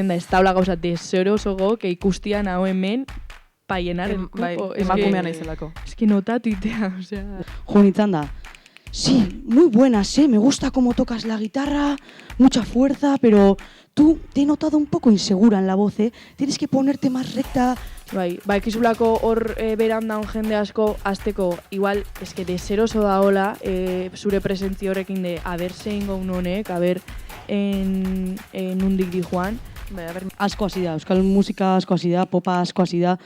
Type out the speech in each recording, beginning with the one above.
Da, ez taula gauza deserosogo, que ikustian hau hemen, paienar el cupo. Emakumea naizelako. Es que notatuitea, o sea... Jo, nintzen da. Sí, muy buenas, me gusta cómo tocas la guitarra, mucha fuerza, pero tú te he notado un poco insegura en la voz, Tienes que ponerte más recta. Bai, ekizulako hor beran daun jende asko azteko, igual, eske deseroso da hola, zure presentzio horrekin de, aber zein gaun honek, aber nundik di joan. Bai, asko hasi da, euskal musika asko hasi da, popa asko hasi da,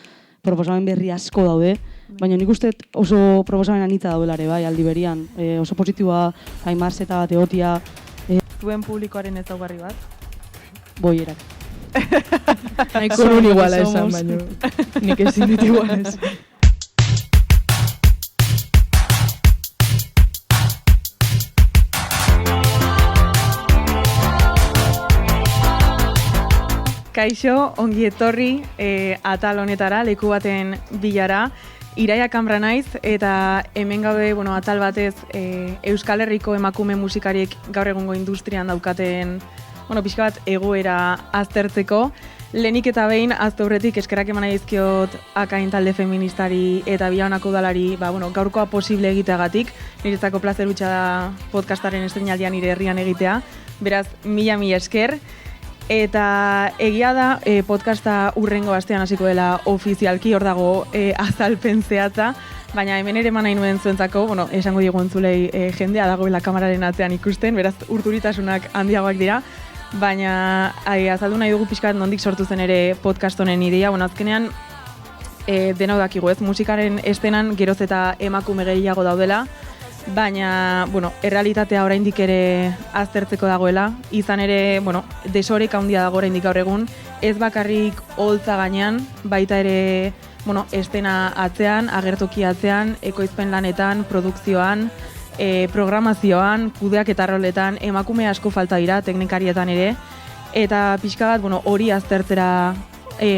proposamen berri asko daude, baina nik uste oso proposamen anitza daudelare, bai, aldi berian, oso positiboa, Aimar-zeta bat egotia. Duen publikoaren ezaugarri bat? Boierak. Nahiko nun iguala esan, baina nik ezin dit iguala esan. Kaixo, ongi etorri atal honetara, leku baten bilara. Iraia Kamra naiz, eta hemen gaude, atal batez Euskal Herriko emakume musikariek gaur egungo industrian daukaten pixka bat egoera aztertzeko. Lehenik eta behin, azte horretik eskerrak eman dizkiot akain talde feministari eta Bilaonako udalari gaurkoa posible egiteagatik. Niretzako plazer hutsa da podcastaren estreinaldian nire herrian egitea. Beraz, mila esker. Eta egia da podcasta urrengo astean hasiko dela ofizialki, hor dago azalpen zehatza, baina hemen ere eman nahi nuen zuentzako, esango diegu entzulei jendea dagoela kameraren atzean ikusten, beraz urturitasunak handiagoak dira, baina azaldu nahi dugu pixkat nondik sortu zen ere podcast honen ideia, azkenean denau dakigu ez, musikaren estenan geroz eta emakume gehiago daudela, baina, errealitatea oraindik ere aztertzeko dagoela, izan ere, desorek handia dago oraindik gaur egun, ez bakarrik holtza gainean, baita ere, estena atzean, agertoki atzean, ekoizpen lanetan, produkzioan, programazioan, kudeaketa roletan, emakume asko falta dira, teknikarietan ere, eta pixka bat, hori aztertzera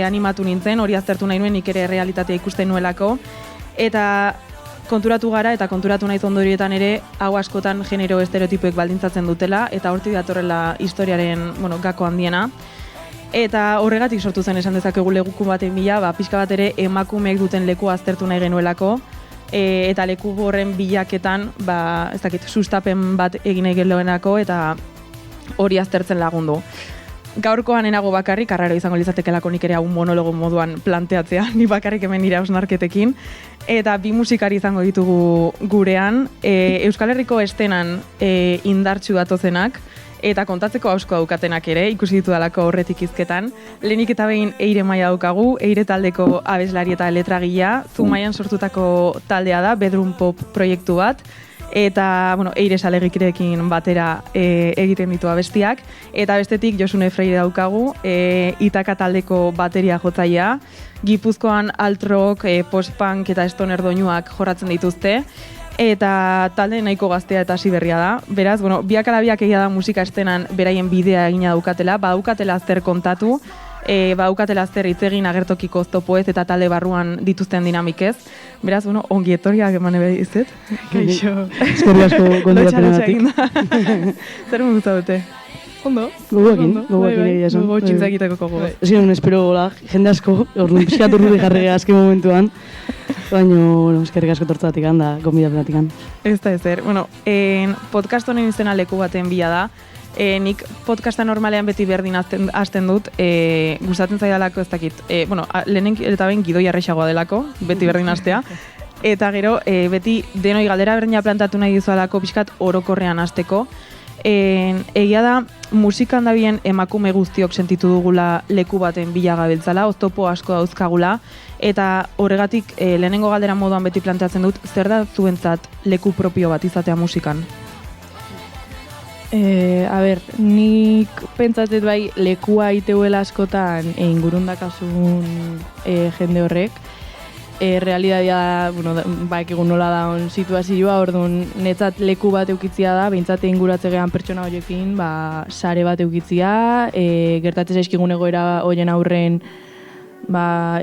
animatu nintzen, hori aztertu nahi nuen nik ere realitatea ikusten nuelako, eta konturatu gara eta konturatu naiz ondorietan ere hau askotan genero estereotipoek baldintzatzen dutela eta hortik datorrela historiaren, gako handiena. Eta horregatik sortu zen esan dezakegu leku baten bila, pixka bat ere emakumeek duten leku aztertu nahi genuelako eta leku horren bilaketan, ez dakit, sustapen bat egin nahi genuelako eta hori aztertzen lagundu. Gaurkoan enago bakarrik, arraro izango litzatekelako nik ere hau monologo moduan planteatzea, ni bakarrik hemen nire hausnarketekin. Eta bi musikari izango ditugu gurean, Euskal Herriko estenan indartsu datozenak, eta kontatzeko ausko daukatenak ere, ikusi ditudalako horretik hizketan. Lehenik eta behin Eire Maia daukagu, Eire taldeko abeslari eta letragilea, Zumaian sortutako taldea da, Bedroom Pop proiektu bat, eta, Eire Salegikirekin batera egiten ditu abestiak, eta bestetik Josune Freire daukagu, Itaka taldeko bateria jotzailea, Gipuzkoan alt-rock, post-punk eta stoner doinuak jorratzen dituzte, eta talde nahiko gaztea eta hasi berria da. Beraz, biak ala biak egia da musika estenan beraien bidea egina daukatela, badaukatela zer kontatu, badaukatela zer hitz egin agertokiko oztopoez eta talde barruan dituzten dinamikez. Beraz, ongi etorriak eman ebe dizet. Kaixo. Eskerrik asko gonbidapenegatik. Zer mundu zaudete? Ondo? Gogoekin egia esan. Gogo txintzakiteko kogo. Ez ginen espero jende asko, orduan pixkat urruti jarrega azken momentuan, baina eskerrik asko tortzatik da, gonbidapenegatik. Ez da ezer. Podcast honen izena leku baten bila da. Nik podcasta normalean beti berdin hasten dut, gustatzen zaidalako ez dakit. Lehenen eta behin gidoi arrexagoa delako, beti berdin hastea. Eta gero, beti denoi galdera berdina plantatu nahi dizualako pixkat orokorrean hasteko. Egia da, musikan dabien emakume guztiok sentitu dugula leku baten bila gabiltzala, oztopo asko dauzkagula, eta horregatik lehenengo galdera moduan beti planteatzen dut, zer da zuentzat leku propio bat izatea musikan? Nik pentsatzen bai lekua iteuela askotan ingurundakasun jende horrek. Realitatea, egun nola daun situazioa, orduan netzat leku bat eukitzia da, behintzat inguratzegean pertsona horiekin, sare bat eukitzia, gertatzen zaizkigun egoera horien aurren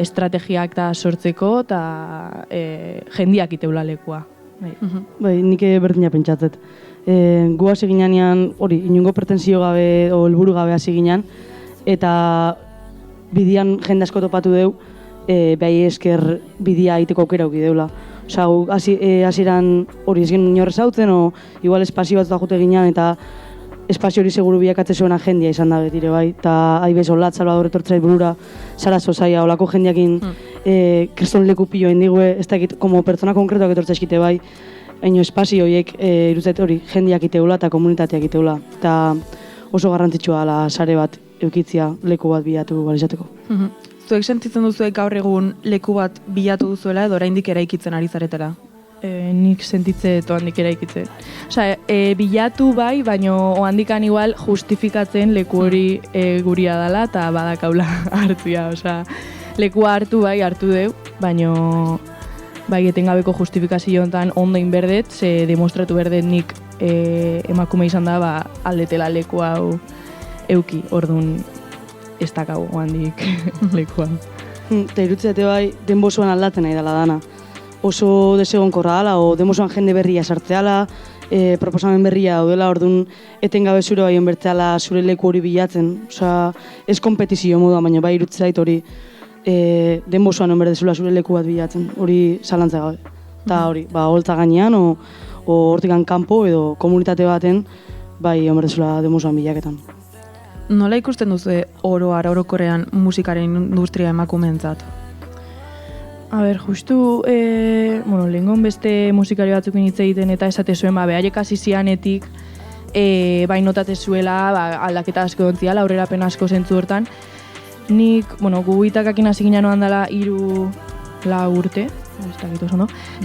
estrategiak da sortzeko, eta jendiak iteula lekua. Bai, nik berdina pentsatzet. Gu hasi ginean, hori, inungo pretensio gabe, o helburu gabe hasi ginean, eta bidian jende asko topatu deu, behai esker bidia egiteko aukera auki deula. Osa, hasieran hori ez genuen inorrez hautzen, o igual espazio bat jute ginean, eta espazio hori seguru biakatze zuena jendia izan da betire bai. Eta adibes, Olat, Salvador etortzait burura, Sara Sosaia, olako jendiakin kriston leku pilo indigue, ez dakit, como pertsona konkretuak etortzaizkite bai, haino espazio horiek iruzet hori jendiak iteula eta komunitateak iteula. Eta oso garrantzitsua dela sare bat eukitzia leku bat bilatu balizateko. Zuek sentitzen duzuek gaur egun leku bat bilatu duzuela edo oraindik eraikitzen ari zaretela? Nik sentitze oandik eraikitzen. Osea, bilatu bai, baino oandikan igual justifikatzen leku hori guria dela eta badakaula hartzia. Osea, lekua hartu deu, baino bai etengabeko justifikazio honetan ondo inberdet, ze demostratu berdet nik emakume izan da aldetela leku hau euki, orduan ez dakau oandik lekua. Eta irutzete bai, denbozuan aldatzen nahi dela dana. Oso desegonkorra dela, o denbozuan jende berria sartzeala, proposamen berria daudela, orduan etengabe zure bai onbertzeala zure leku hori bilatzen. Osa, ez kompetizio moda, baina bai irutzeit hori denbozuan onberdezula zure leku bat bilatzen, hori zalantza gabe. Eta hori, holtza gainean, o hortikan kanpo edo komunitate baten, bai onberdezula denbozuan bilaketan. Nola ikusten duzu orokorean musikaren industria emakumeentzat? A ber, justu, lehengon beste musikari batzukin hitz egiten eta esate zuen, behaiek hasi zianetik, bai notate zuela, aldaketa asko dontziala, aurrerapen asko zentzu hortan. Nik, gu itakakin hasi ginen oan dela 3-4 urte,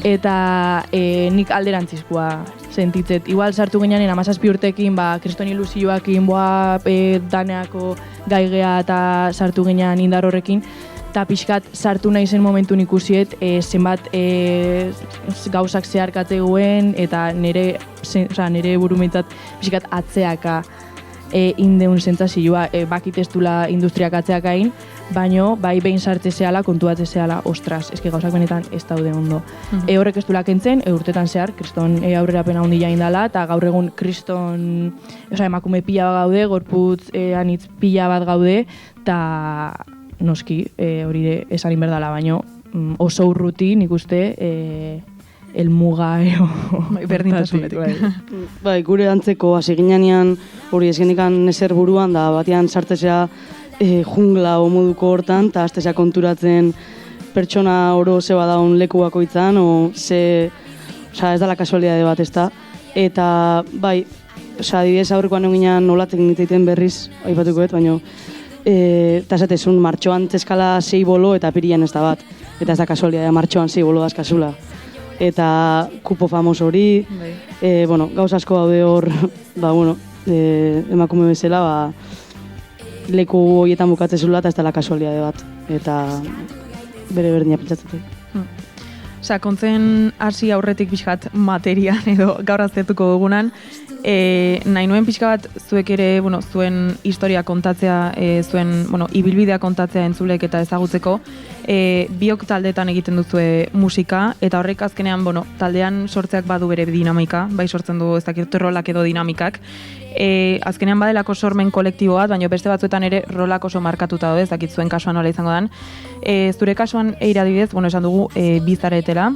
eta nik alderantzizkoa sentitzet. Igual sartu ginean 17 urtekin, kriston ilusioakin, daneako gaigea eta sartu ginean indar horrekin, eta pixkat sartu nahi zen momentun ikusiet zenbat gauzak zeharkatze guen, eta nire burumentzat pixkat atzeaka indeun zentzazioa, bakitestula industriak atzeakain, baino bai behin sartze zehala, kontuatze zehala, ostras, eski gauzak benetan ez daude ondo. Horrek ez du lakentzen, urtetan zehar, kriston aurrerapena handia indala, eta gaur egun kriston emakume pila bat gaude, gorputz anitz pila bat gaude, eta noski hori esan inberdala, baino oso urruti nik uste elmuga berdintasunetik. Bai, gure antzeko hasi ginean hori ez genikan ezer buruan, da batean sartzea jungla o moduko hortan, eta hastezea konturatzen pertsona oro zeba daun leku bakoitzan, ez dela kasualidade bat, ez da. Eta, bai, adibidez aurrekoan eginean nolatzen niteiten berriz, aipatukoet, baina eta esatezun martxoan teskala 6 bolo eta pirian ez da bat. Eta ez da kasualidadea, martxoan 6 bolo dazkazula. Eta kupo famoso hori, gauz asko daude hor, emakume bezala, leku horietan bukatzezula eta ez dela kasualidade bat. Eta bere berdina pentsatzetik. Sakontzen hasi aurretik pixkat materian edo gaur aztertuko dugunan, nahi nuen pixka bat zuek ere, zuen historia kontatzea, zuen ibilbidea kontatzea entzulek eta ezagutzeko, biok taldeetan egiten duzue musika, eta horrek azkenean, taldean sortzeak badu bere dinamika, bai sortzen du ez dakit rolak edo dinamikak, azkenean badelako sormen kolektibo bat, baina beste batzuetan ere rolak oso markatuta daude, ez dakit zuen kasuan nola izango dan. Zure kasuan eira adibidez, esan dugu bizaretela,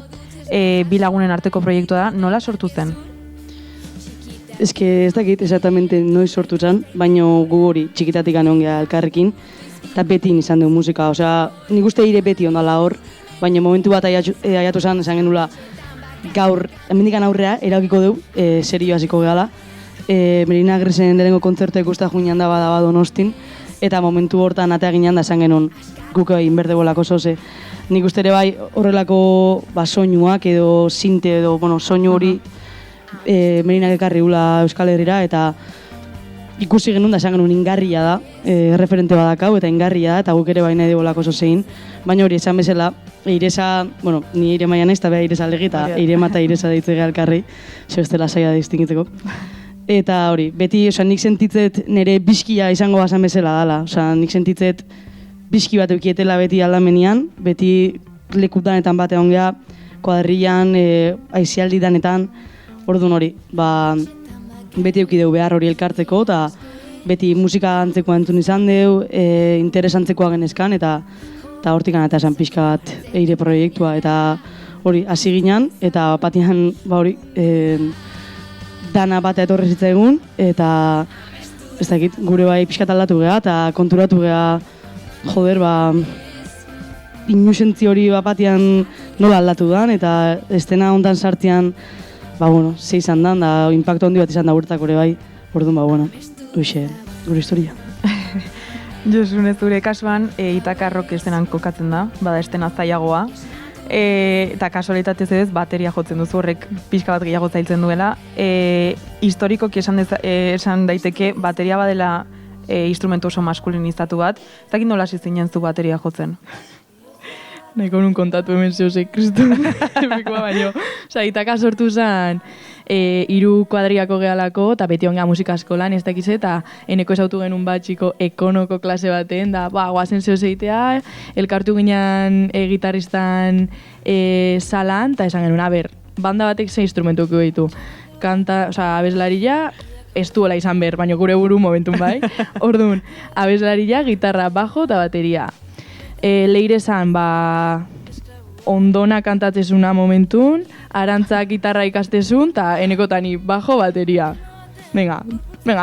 bi lagunen arteko proiektua da, nola sortu zen? Ez dakit exactamente noiz sortu zen, baina gu hori txikitatik ongea elkarrekin, eta beti izan dugu musika. Nik uste ire beti ondala hor, baina momentu bat aiatu zen, esan genula gaur, hemendikan aurrea, eraukiko dugu, serio hasiko gehala. Merina Gresen derengo kontzertu ikusta juinan da bada Donostin, eta momentu hortan atea ginean da esan genuen guk egin berdebolako zoze. Nik uste ere bai horrelako soinuak edo sinte edo soinu hori Merinak ekarri gula Euskal Herrira, eta ikusi genuen da esan genuen ingarria da, referente badakau eta ingarria da, eta guk ere baina edebolako zozein. Baina hori esan bezala, Eiresa, ni Eire Maian ez, eta beha Eiresa legi, eta Eirema eta Eiresa deitze geha elkarri, zebestela saia distingitzeko. Eta hori, beti, nik sentitzet nire bizkia izango bazan bezala dala. Nik sentitzet bizki bat eukietela beti aldamenean, beti lekutanetan bat egon geha, kuadrillan, aizialdi danetan, orduan hori, beti eukideu behar hori elkartzeko, eta beti musika antzekoa entzun izan deu, interesantzekoa genezkan, eta hortik eta esan pixka bat eire proiektua, eta hori, hasi ginen, eta batian, hori, dana bat etorri zitzaigun, eta ez dakit, gure bai pixka aldatu geha, eta konturatu geha, joder, inusentzi hori batian nola aldatu dan, eta estena ondan sartian, ze izan dan, da impacto handi bat izan da urtak gure bai, orduan, duixe, gure historia. Josune, zure kasuan, Itakarrok estenan kokatzen da, bada estena zailagoa, eta kasualitatez ez bateria jotzen duzu, horrek pixka bat gehiago zailtzen duela. Historikoki esan daiteke bateria badela instrumentu oso maskulinizatu bat, ez dakit nola hasi zinen zu bateria jotzen? Nahiko nun kontatu hemen zeuzek, kristu. Baina, Itaka sortu zen 3 kuadriako gehalako, eta beti onga musika eskolan, ez dakiz, eta eneko esautu genuen bat txiko ekonoko klase baten, da, guazen zeuz egitea, elkartu ginen gitarristan salan, eta esan genuen, banda batek ze instrumentuko ditu. Kanta, abeslaria, ez duela izan ber, baina gure buru momentun bai. Orduan, abeslaria, gitarra, bajo eta bateria. Leire zan, ondona kantatzezuna momentun, arantza gitarra ikastezun, eta enekotani bajo, bateria. Venga,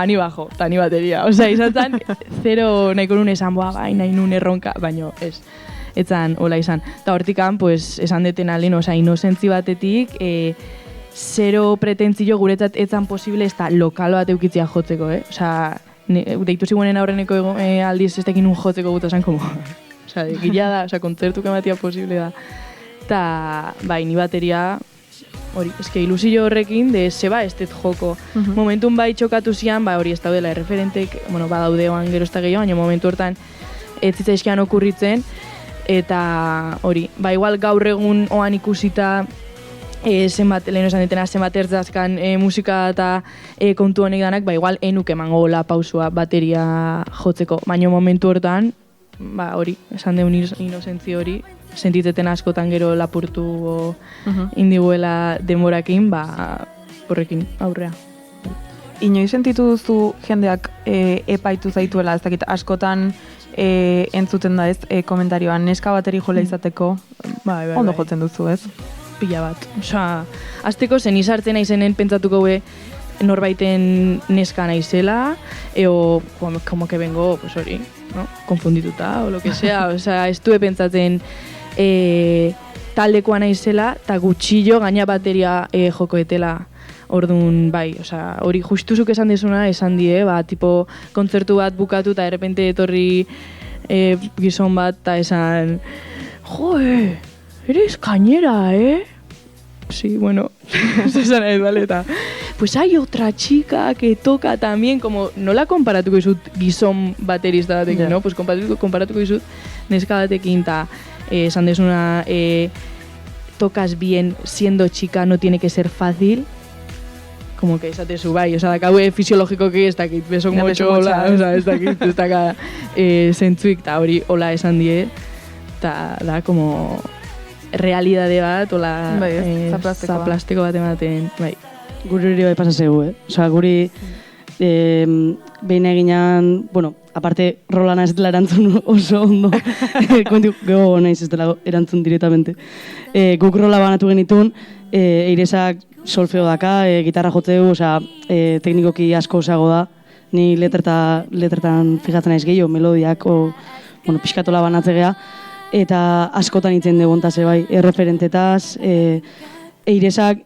ni bajo, eta ni bateria. Izan zan, zero nahiko nun esan, nahi nun erronka, baina ez. Etzan, hola izan. Eta hortikan, esan deten alen, inozentzi batetik, zero pretentzio guretzat etzan posible ez da lokal bat eukitzia jotzeko, deitu zigunen aurreneko aldiz ez tekin un jotzeko guta esan, gila da, kontzertu kematia posible da. Eta, ni bateria, hori, eske ilusio horrekin, zeba ez dut joko. Momentun txokatu zian, hori ez daudela erreferentek, badaudeoan gero ez da gehiago, baina momentu hortan ez zitzaizkian okurritzen, eta hori, igual gaur egun oan ikusita lehen esan ditena zenbat ertzazkan musika eta kontu honek danak, igual enuk emango la pausua bateria jotzeko, baina momentu hortan, hori, esan deun inozentzi hori, sentitzeten askotan gero lapurtu indiguela denborakin, horrekin aurrea. Inoiz sentitu duzu jendeak epaitu zaituela, ez dakit askotan entzuten da ez, komentarioan, neska bateri jola izateko, ondo jotzen duzu ez? Pila bat. Azteko zen izartzen naizenen pentsatuko norbaiten neska naizela, eo, como que vengo, hori, konfundituta, o lo que sea, ez du pentsatzen taldekoa naizela, eta gutxillo gaina bateria jokoetela. Orduan, hori justuzuk esan desuna, esan die, tipo, kontzertu bat bukatu, eta errepente etorri gizon bat, eta esan, eres cañera, Sí, bueno, esan nahi bale, eta pues hay otra chica que toca también, como nola konparatuko izut gizon baterista batekin, no? Pues konparatuko izut neska batekin, eta esan desuna, tocas bien siendo chica, no tiene que ser fácil, como que esatezu bai, dakaue fisiologiko que ez dakit, beso motxo, ez dakit, ez daka zentzuik, eta hori hola esan die, eta da, como realidade bat, hola zaplasteko bat ematen, bai. Guri hori bai pasazegu, guri behin eginan, aparte rolana ez dela erantzun oso ondo, kontu gego nahiz ez dela erantzun directamente. Guk rola banatu genitun, eiresak solfeo daka, gitarra jotzeu, teknikoki asko osago da, ni letretan fijatzen naiz gehiago, melodiak, pixkatola banatzegea, eta askotan itzen dugu bai, erreferentetaz, eiresak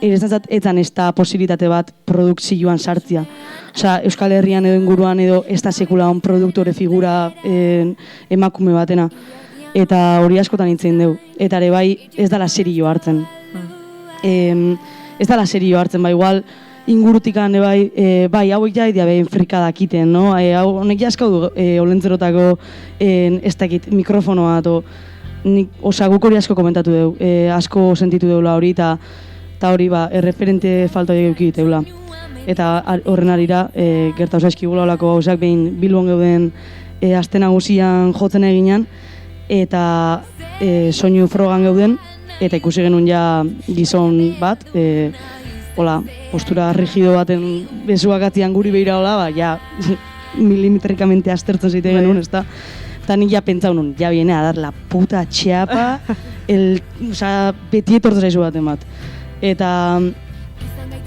etzan ez da posibilitate bat produkzioan sartzia. Euskal Herrian edo inguruan edo ez da sekula on produktore figura emakume batena. Eta hori askotan itzen dugu. Eta ere bai ez dala serio hartzen. Ez dala serio hartzen, igual ingurutikan bai hauek ja edia behin frikadak iten, no? Honek jaskau du olentzerotako ez dakit mikrofonoa, guk hori asko komentatu dugu, asko sentitu dugula hori, eta hori erreferente falta egin dugula. Eta horren arira, gerta osaizkigula olako gauzak behin Bilbon geuden aste nagusian jotzen eginan, eta soinu frogan geuden, eta ikusi genuen ja gizon bat, hola, postura rigido baten besuak atzian guri behira hola, ba, ja, milimetrikamente aztertzen zeite genuen, ezta? Eta nik ja pentsau nun, ja viene a dar la puta txapa, beti etortzen zaizu baten bat. Eta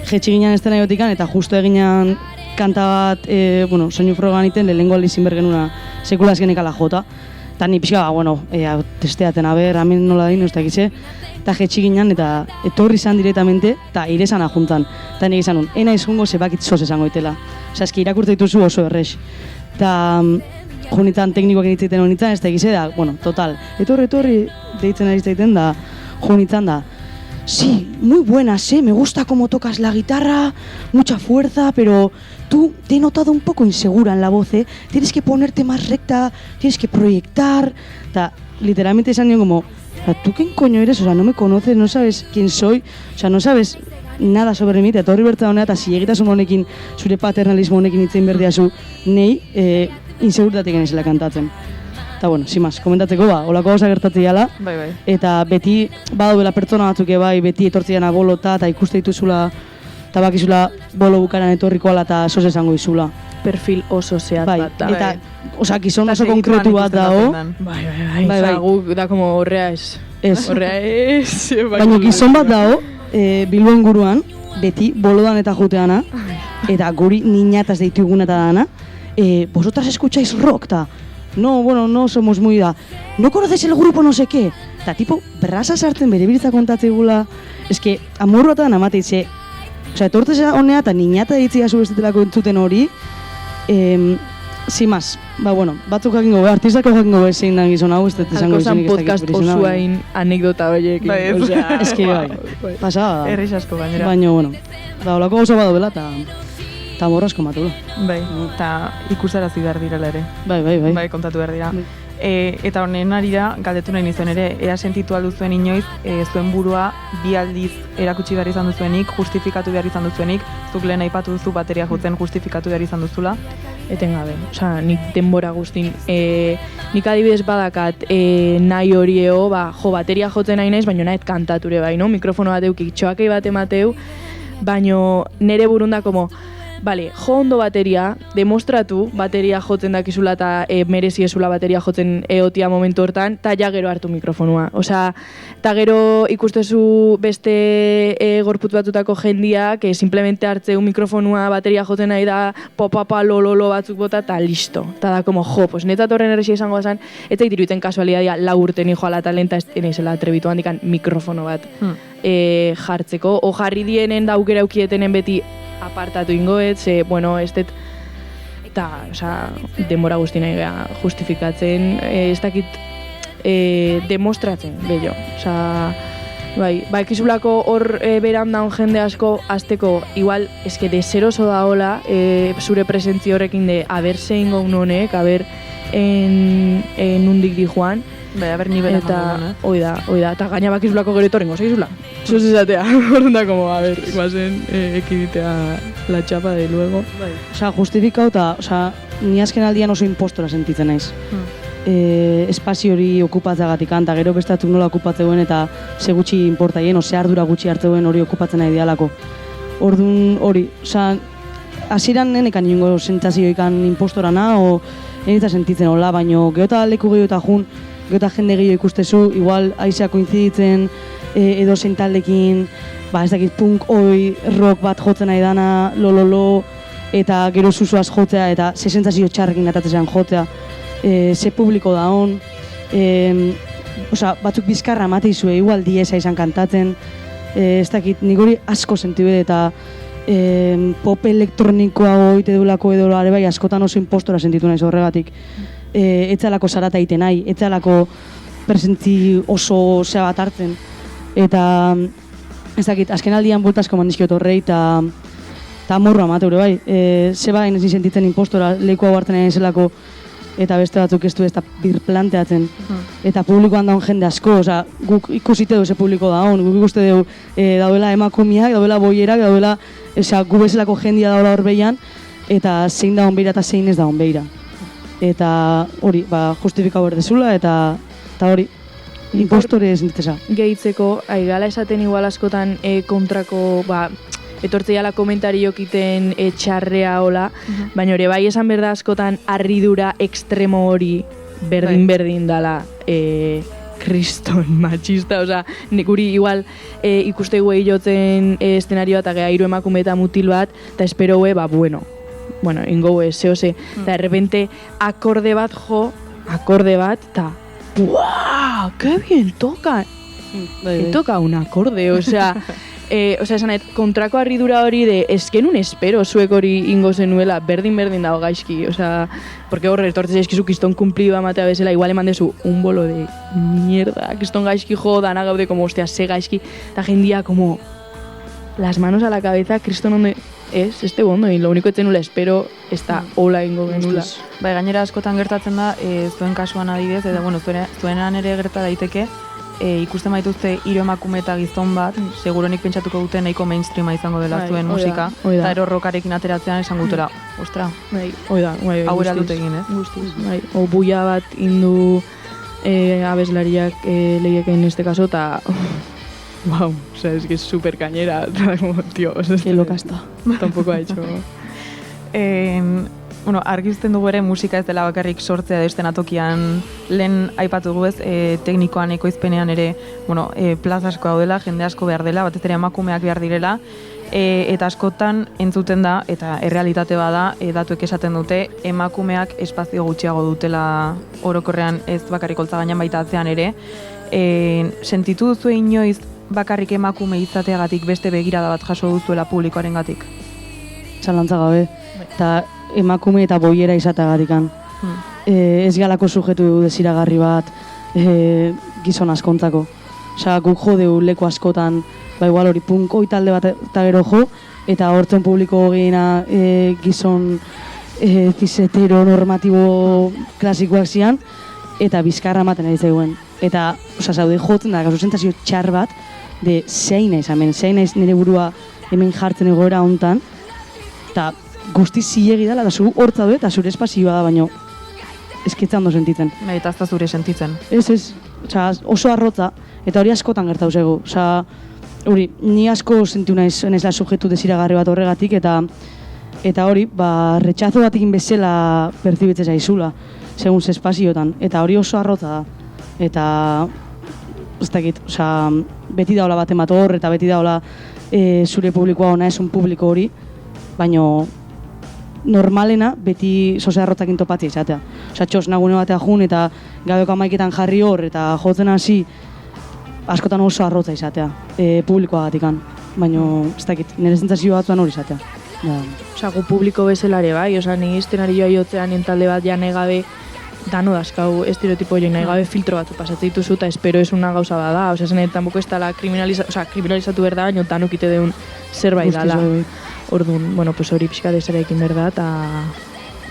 jetxi ginen estenaiotikan, eta justo eginan kanta bat, soinu frogan iten, lehenengo aldizin bergenuna sekula ez genekala jota. Eta ni pixka, testeaten, hemen nola dain, ez dakize. Eta jetxi ginen, eta etorri izan direktamente, eta irezan ajuntan. Eta nik izan nun, ena izungo zebakit zoz esango itela. Osa, eski irakurte dituzu oso errex. Eta junitan teknikoak egiten honitzen, ez dakize, da, total. Etorri, deitzen ari zaiten da, junitan da. Sí, muy buenas, me gusta cómo tocas la guitarra, mucha fuerza, pero tú te he notado un poco insegura en la voz, tienes que ponerte más recta, tienes que proyectar. Literalmente esan nion como, ¿tú quién coño eres? O sea, no me conoces, no sabes quién soy, o sea, no sabes nada sobre mí, eta etorri berta honea, eta zilegitasun honekin, zure paternalismo honekin itzein berdiazu, nei inseguritatik genizela kantatzen. Eta sin más, komentatzeko holako gauza gertatzen jala. Bai. Eta beti, badaudela pertsona batzuk beti etortzean bolota eta ikuste dituzula, eta bakizula bolo bukaran etorriko ala eta sos esango izula. Perfil oso zehat bat da. Eta, gizon oso konkretu bat dago. Bai. Guk da como horrea ez. Horrea ez. Baina gizon bat dago, Bilbo inguruan, beti bolodan eta juteana, eta guri niñataz deituguna eta dana, vosotras escucháis rock, ta. No somos muy da. ¿No conoces el grupo no sé qué? Eta tipo, berraza sartzen bere biritza kontatzegula. Ez que, amorru eta namate itxe. Osa, etortzea honea eta niñata ditzia zubestetelako entzuten hori. Sin más, batzuk jakingo be, artistako jakingo be zein dan gizon hau, ez dut esango izenik ez dakit. Podcast osuain anekdota horiekin. Ez que pasaba da. Erriz asko gainera. Baina, holako gauza badobela eta morrasko matula. Bai, eta ikusarazi behar direla ere. Bai. Bai, kontatu behar dira. Eta honen ari da, galdetu nahi nizuen ere, ea sentitu alduzuen inoiz, zuen burua bi aldiz erakutsi behar izan duzuenik, justifikatu behar izan duzuenik, zuk lehen aipatu duzu bateria jotzen justifikatu behar izan duzula. Etengabe, nik denbora guztin, nik adibidez badakat nahi horieo, bateria jotzen nahi naiz, baina nahet kantature bai, mikrofono bat eukik, txoakei bat emateu, baina nere burunda como, vale, jo ondo bateria, demostratu bateria jotzen dakizula eta mereziezula bateria jotzen eotia momentu hortan, eta ja gero hartu mikrofonua. Osa, eta gero ikustezu beste gorput batutako jendiak, simplemente hartzeu mikrofonua bateria jotzen nahi da, popapa, lololo batzuk bota, eta listo. Eta da, como, pues netzat horren errexia izango zan, eta itiruiten kasualidadia laurten hijo ala talenta, ez enezela atrebitu handikan mikrofono bat jartzeko. O jarri dienen da aukera aukietenen beti apartatu ingoet, ez dut, eta, denbora guzti nahi geha justifikatzen, ez dakit demostratzen, bello. Ekizulako hor beran daun jende asko, azteko, igual, eske deseroso da hola, zure presentzio horrekin de, haber zein gaun honek, haber nundik di joan, bai, haber nivela eta oida, eta gaina bakizulako gero etorrengo, segizula? Zuz esatea, hor da, como, iguazen, ekiditea la txapa de luego. Justifikau eta, ni azken aldian oso impostora sentitzen naiz. Espazio hori okupatzagatik eta gero bestatuk nola okupatzeuen eta ze gutxi importaien, ze ardura gutxi hartzeuen hori okupatzen nahi dialako. Orduan hori, hasieran nenekan ingo sentsazioikan impostorana, o nenitza sentitzen hola, baino geota leku gehiago eta jun, geota jende gehiago ikustezu, igual aizea koinziditzen edo zein taldekin, ez dakit punk, oi, rock bat jotzen nahi dana, lololo, eta gero zuzuaz jotzea, eta ze sentsazio txarrekin atatzean jotzea, ze publiko da hon, batzuk bizkarra mateizue, igual dieza izan kantatzen, ez dakit, nik hori asko sentibe eta pop elektronikoa oite dulako edo bai askotan oso impostora sentitu naiz horregatik. Etzalako zarata egiten nahi, etzalako presentzi oso zea bat hartzen. Eta, ez dakit, azken aldian bultazko mandizkiot horrei eta morroa mateure bai. Zeba hain ezin sentitzen impostora leku hau hartzen nahi zelako eta beste batzuk ez du ez da birplanteatzen. Eta publikoan daun jende asko, guk ikusite duze publiko daun, guk ikuste dugu daudela emakumiak, daudela boierak, daudela gu bezalako jendia daula hor behian, eta zein daun beira eta zein ez daun beira. Eta hori, justifikau berdezula, eta hori, impostore ez nintzesa. Gehitzeko, aigala esaten igual askotan kontrako, etortzeiala komentariok iten txarrea hola, baina ere bai esan berda askotan harridura ekstremo hori berdin dala kriston machista, osea, guri igual ikuste guei jotzen eszenarioa eta geha hiru emakume eta mutil bat, eta espero gue, bueno, ingo gue, zehose, eta de repente akorde bat, eta ¡guau! ¡Qué bien toca! He toca un acorde, osea, esanet, kontrako harridura hori de, esken un espero zuek hori ingo zenuela, berdin dago gaizki, osea, porque horre, etortzez eskizu kiston kumplido amatea bezala, igual eman dezu un bolo de mierda, kiston gaizki jo, dana gaude, como, hostia, ze gaizki, eta jendia, como, las manos a la cabeza, kriston onde, este bondo, y lo único que nula espero, esta hola ingo genula. Bai, gainera askotan gertatzen da, zuen kasuan adibidez, eta, bueno, zuenan ere gerta daiteke, ikusten baituzte hiru emakume eta gizon bat, seguronik pentsatuko dute nahiko mainstreama izango dela zuen musika, eta ero rockarekin ateratzean esan gutela, ostra, hau eraldut egin, Guztiz, o buia bat indu abeslariak lehieken en este caso, eta wow, o sea, es que es súper cañera, como, tío, o sea, qué loca está. Tampoco ha hecho... Bueno, argizten dugu ere musika ez dela bakarrik sortzea desten atokian lehen aipatu dugu ez, teknikoan ekoizpenean ere, bueno, plaza asko daudela, jende asko behar dela, batez ere emakumeak behar direla, eta askotan entzuten da, eta errealitate bada, datuek esaten dute, emakumeak espazio gutxiago dutela orokorrean ez bakarrik holtza gainean baita atzean ere, sentitu duzu inoiz bakarrik emakume izateagatik beste begirada bat jaso duzuela publikoarengatik? Zalantza gabe, eta emakume eta boiera izateagatikan. Ez galako sujetu desiragarri bat gizon askontzako. Osea, guk jodeu leku askotan, igual hori punkoi talde bat eta gero jo, eta hortzen publiko gehiena gizon cisetero normatibo klasikoak zian, eta bizkarra ematen ari zegoen. Eta, zaude jotzen da, gazu sentazio txar bat, de zein naiz hemen, zein naiz nire burua hemen jartzen egoera hontan, eta guztiz zilegi dela, eta zu hortza du, eta zure espazioa da, baino eskitza ondo sentitzen. Eta ez da zure sentitzen. Ez, oso arrotza, eta hori askotan gertau zego. Hori, ni asko sentiu naizela subjektu desiragarri bat horregatik, eta hori, retxazo bat egin bezala perzibitzen zaizula, segun ze espazioetan, eta hori oso arrotza da. Eta, ez dakit, beti daula bat emator, eta beti daula zure publikoa ona esun publiko hori, baino normalena beti sose arrotzakin topatzea izatea. Txosnagune batea jun eta gabeko 11etan jarri hor eta jotzen hasi askotan oso arrotza izatea, publikoagatikan. Baino, ez dakit, nire sentsazio batzuan hori izatea. Gu publiko bezalare bai, ni eszenarioa jotzean entalde bat jane gabe dano dazkau estereotipo join nahi gabe filtro batzu pasatzen dituzu eta espero ez una gauza bada, zenet, tampoco ez dala kriminalizatu berda, baina danok ite deun zerbait dala. Orduan, pues hori pixka desera ekin berda eta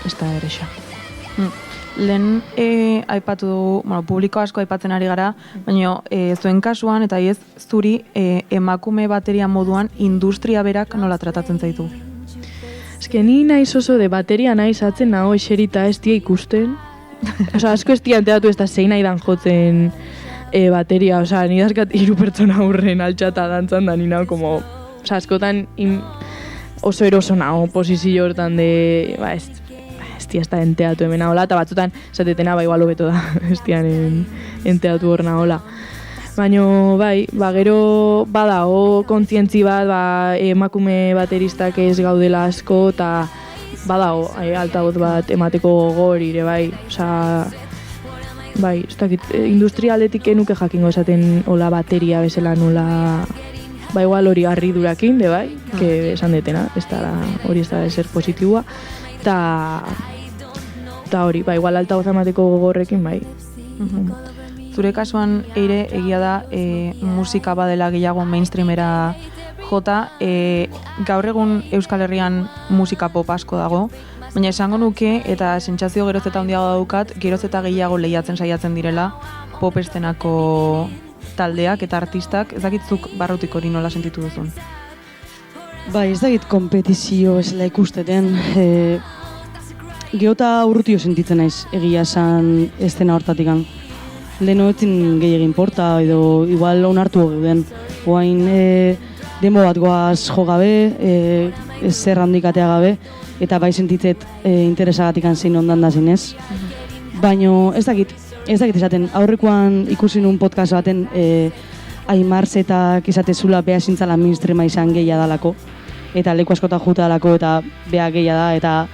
ez da erexa. Lehen aipatu dugu, publiko asko aipatzen ari gara, baina zuen kasuan eta ez zuri emakume bateria moduan industria berak nola tratatzen zaitu? Ez que ni naiz oso de bateria naiz atzen nago eserita ez dia ikusten. Asko ez dia enteratu ez da zein nahi dan jotzen bateria, ni dazkat 3 pertsona aurren altxata dantzan da ni nago, como, askotan oso eroso nago posizio hortan de, ez dia ez da enteatu hemen nagoela, eta batzutan zatetena igual hobeto da, ez dian enteatu hor nagoela. Baina, gero badago kontzientzi bat, emakume bateristak ez gaudela asko, eta badago altavoz bat emateko gogor ire, ez dakit, industrialetik enuke jakingo esaten hola bateria bezala nola, igual hori harridurakin, que esan detena, hori ez da ser positiboa, eta hori, igual altavoz emateko gogorrekin, Zure kasuan eire egia da musika badela gehiago mainstreamera jota, gaur egun Euskal Herrian musika pop asko dago, baina esango nuke eta sentsazio geroz eta handiago daukat, geroz eta gehiago lehiatzen saiatzen direla pop estenako taldeak eta artistak, ez dakitzuk barrutik hori nola sentitu duzun? Ez dakit kompetizio bezala ikusteten, geota urrutio sentitzen naiz egia esan estena hortatikan. Leheno etzin gehiagin porta, edo igual onartu geuden. Oain demo bat goaz jo gabe, zer handikatea gabe, eta bai sentitzet interesagatik zein ondan da zinez. Baina ez dakit esaten, aurrekoan ikusi nun podcast baten Aimarzetak esatezula beha zintzala mainstreama izan gehia dalako, eta leku askotan juta dalako, eta beha gehia da, eta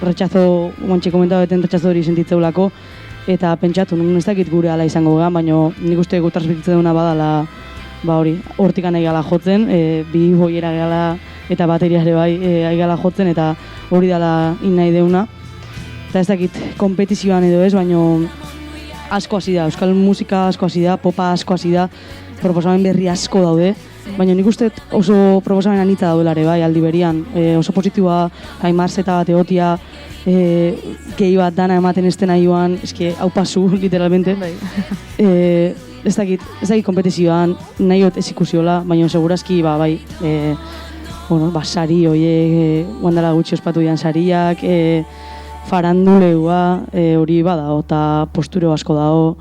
retxazo, guantxe komentatu beten retxazo hori sentitzeulako, eta pentsatu, nun ez dakit gure ala izango gehan, baina nik uste gu transmititzen duna badala, hori, hortikan aigala jotzen, bi boiera gala eta bateria ere bai aigala jotzen, eta hori dala nahi deuna. Eta ez dakit, kompetizioan edo ez, baina asko hasi da, euskal musika asko hasi da, popa asko hasi da, proposamen berri asko daude, baina nik uste oso proposamen anitza daudela ere bai, aldi berian, oso positiboa, Aimarzeta bat egotia, gehi bat dana ematen estena joan, eske hau pasu, literalmente. Ez dakit kompetizioan, nahiot ez ikusiola, baina segurazki, bai, sari horiek, guandala gutxi ospatu dian sariak, faranduleua, hori badao, eta posture asko dago,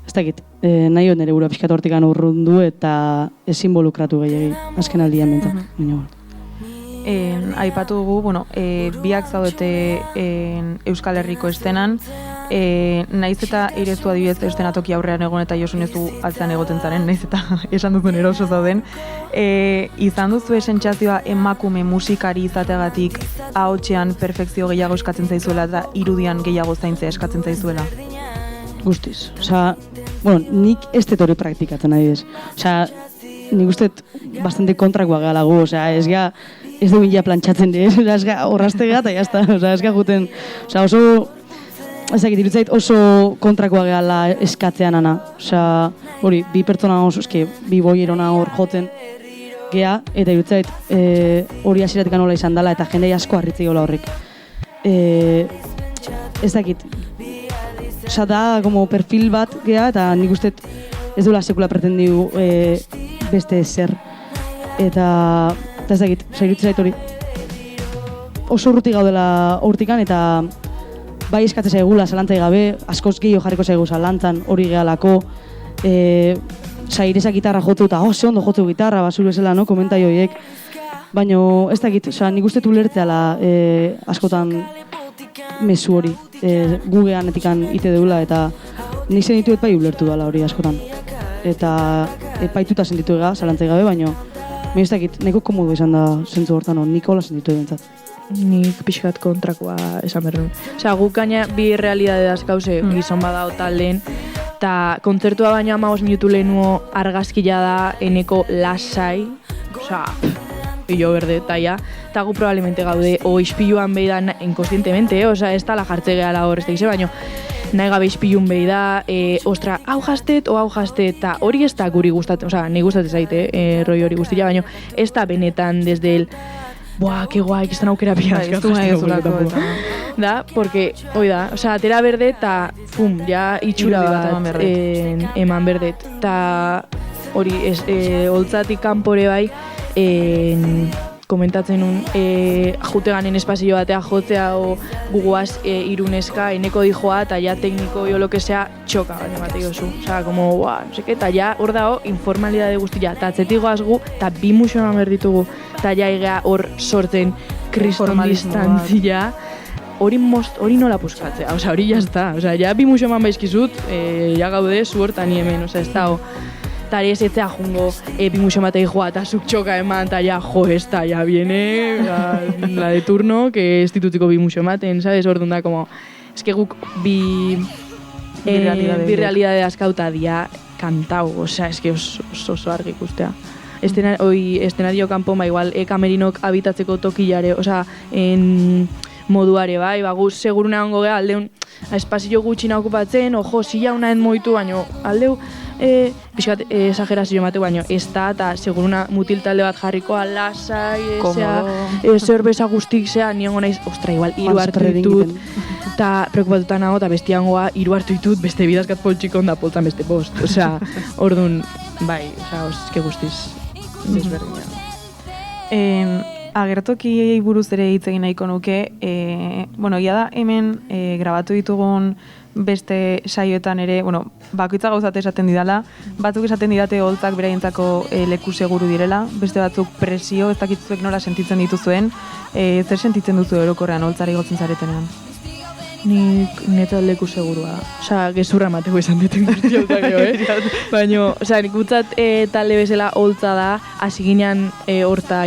ez dakit, nahiot nire gura pixkat hortikan urrundu eta ez involukratu gehiagi, azken aldian mentak. Aipatu dugu, biak zaudete Euskal Herriko estenan, naiz eta ireztu adibidez estenatoki aurrean egon eta Josun ez du altzean egoten zaren, naiz eta esan duzun eroso zauden. Izan duzu sentsazioa emakume musikari izateagatik ahotsean perfekzio gehiago eskatzen zaizuela eta irudian gehiago zaintzea eskatzen zaizuela? Guztiz. Nik ez dut hori praktikatzen adibidez. Nik uste bastante kontrakoa galago, ez dugu ja plantxatzen dez, ez ga horraztega eta jazta, ez ga juten, oso, ez dakit, irutzait oso kontrakoa gehala eskatzean ana, hori, bi pertsona oso, bi boierona hor joten gea, eta irutzait hori hasieratik nola izan dela, eta jendei asko harritze gola horrek. Ez dakit, da, como perfil bat gea, eta nik uste ez duela sekula pretendiu beste zer, eta ez dakit, irutzait hori oso urruti gaudela hortikan, eta bai eskatze zaigula zalantzai gabe, askoz gehiago jarriko zaigu zalantzan hori gehalako, Sairezak gitarra jotu eta ze ondo jotu gitarra, basuru esela, komentaio horiek, baina ez dakit, nik uste ulertzeala askotan mezu hori, gugean etikan ite deula, eta nik zen dituet bai ulertu dela hori askotan, eta epaituta sentitu ega, zalantzai gabe, baina ez dakit, nahiko komodo izan da zentzu hortan, nik hola sentitu egentzat. Nik pixkat kontrakoa esan behar duen. Guk gaina bi realidade dazkauze gizon badao taldeen, eta kontzertua baina 15 minutu lehenuo argazkila da eneko lasai, pillo berde, eta gu probablemente gaude, ispiluan behi da inkonstientemente, ez tala jartze gehala hor, ez da gize, baina nahi gabe ispilun behi da, hau jaztet, eta hori ez da guri gustatzen, nahi gustatzen zaite, roi hori guztia, baina ez da benetan desde el que guai, que están aukera pia. Da, porque, atera berde eta, ja, itxura bat eman berdet. Eta hori, holtzatik kanpore bai, komentatzen nun, juteganen espazio batea jotzea o guguaz iruneska, eneko dijoa, eta ja tekniko jo lo que sea, txoka bat emate jozu. Como, no seke, eta ja hor dago informalidade guztia, eta atzetik goazgu, eta bi muxo eman berditugu, eta ja egea hor sortzen kriston distantzia, hori nola puskatzea, hori jazta, ja bi muxo eman baizkizut, ja gaude, zu hortan hemen, ez da, eta ez etzea jungo bi muxo matei joa eta zuk txoka eman, eta ja, ja viene la de turno, que ez ditutiko bi muxo ematen, ¿sabes? Orduan da, como, es que guk bi realidade askauta dia kantau, es que oso argi ikustea. Eszenario kanpo, igual, kamerinok habitatzeko tokilare, en moduare, bai, guz seguruna hongo geha, aldeun, espazio gutxina okupatzen, sila unaen moitu, baino, aldeu, pixkat esagerazio mateu, baino, ez da, eta seguruna mutil talde bat jarrikoa, lasai, zerbeza guztik, niongo naiz, igual, hiru hartu ditut, eta preokupatuta nago, eta bestiangoa, hiru hartu ditut, beste bidazkat poltsikon da, poltzan beste post, orduan, bai, eske guztiz, desberdina. Agertokiei buruz ere hitz egin nahiko nuke, egia da hemen grabatu ditugun beste saioetan ere, bueno, bakoitza gauzat esaten didala, batzuk esaten didate holtzak beraientzako leku seguru direla, beste batzuk presio, ez dakitzuek nola sentitzen dituzuen, zer sentitzen duzu orokorrean holtzari gotzen zaretenean? Nik netzat leku segurua. Osa, gezurra emateko izan deten guzti holtzak Baina, osa, nik utzat talde bezala holtza da, hasi ginean horta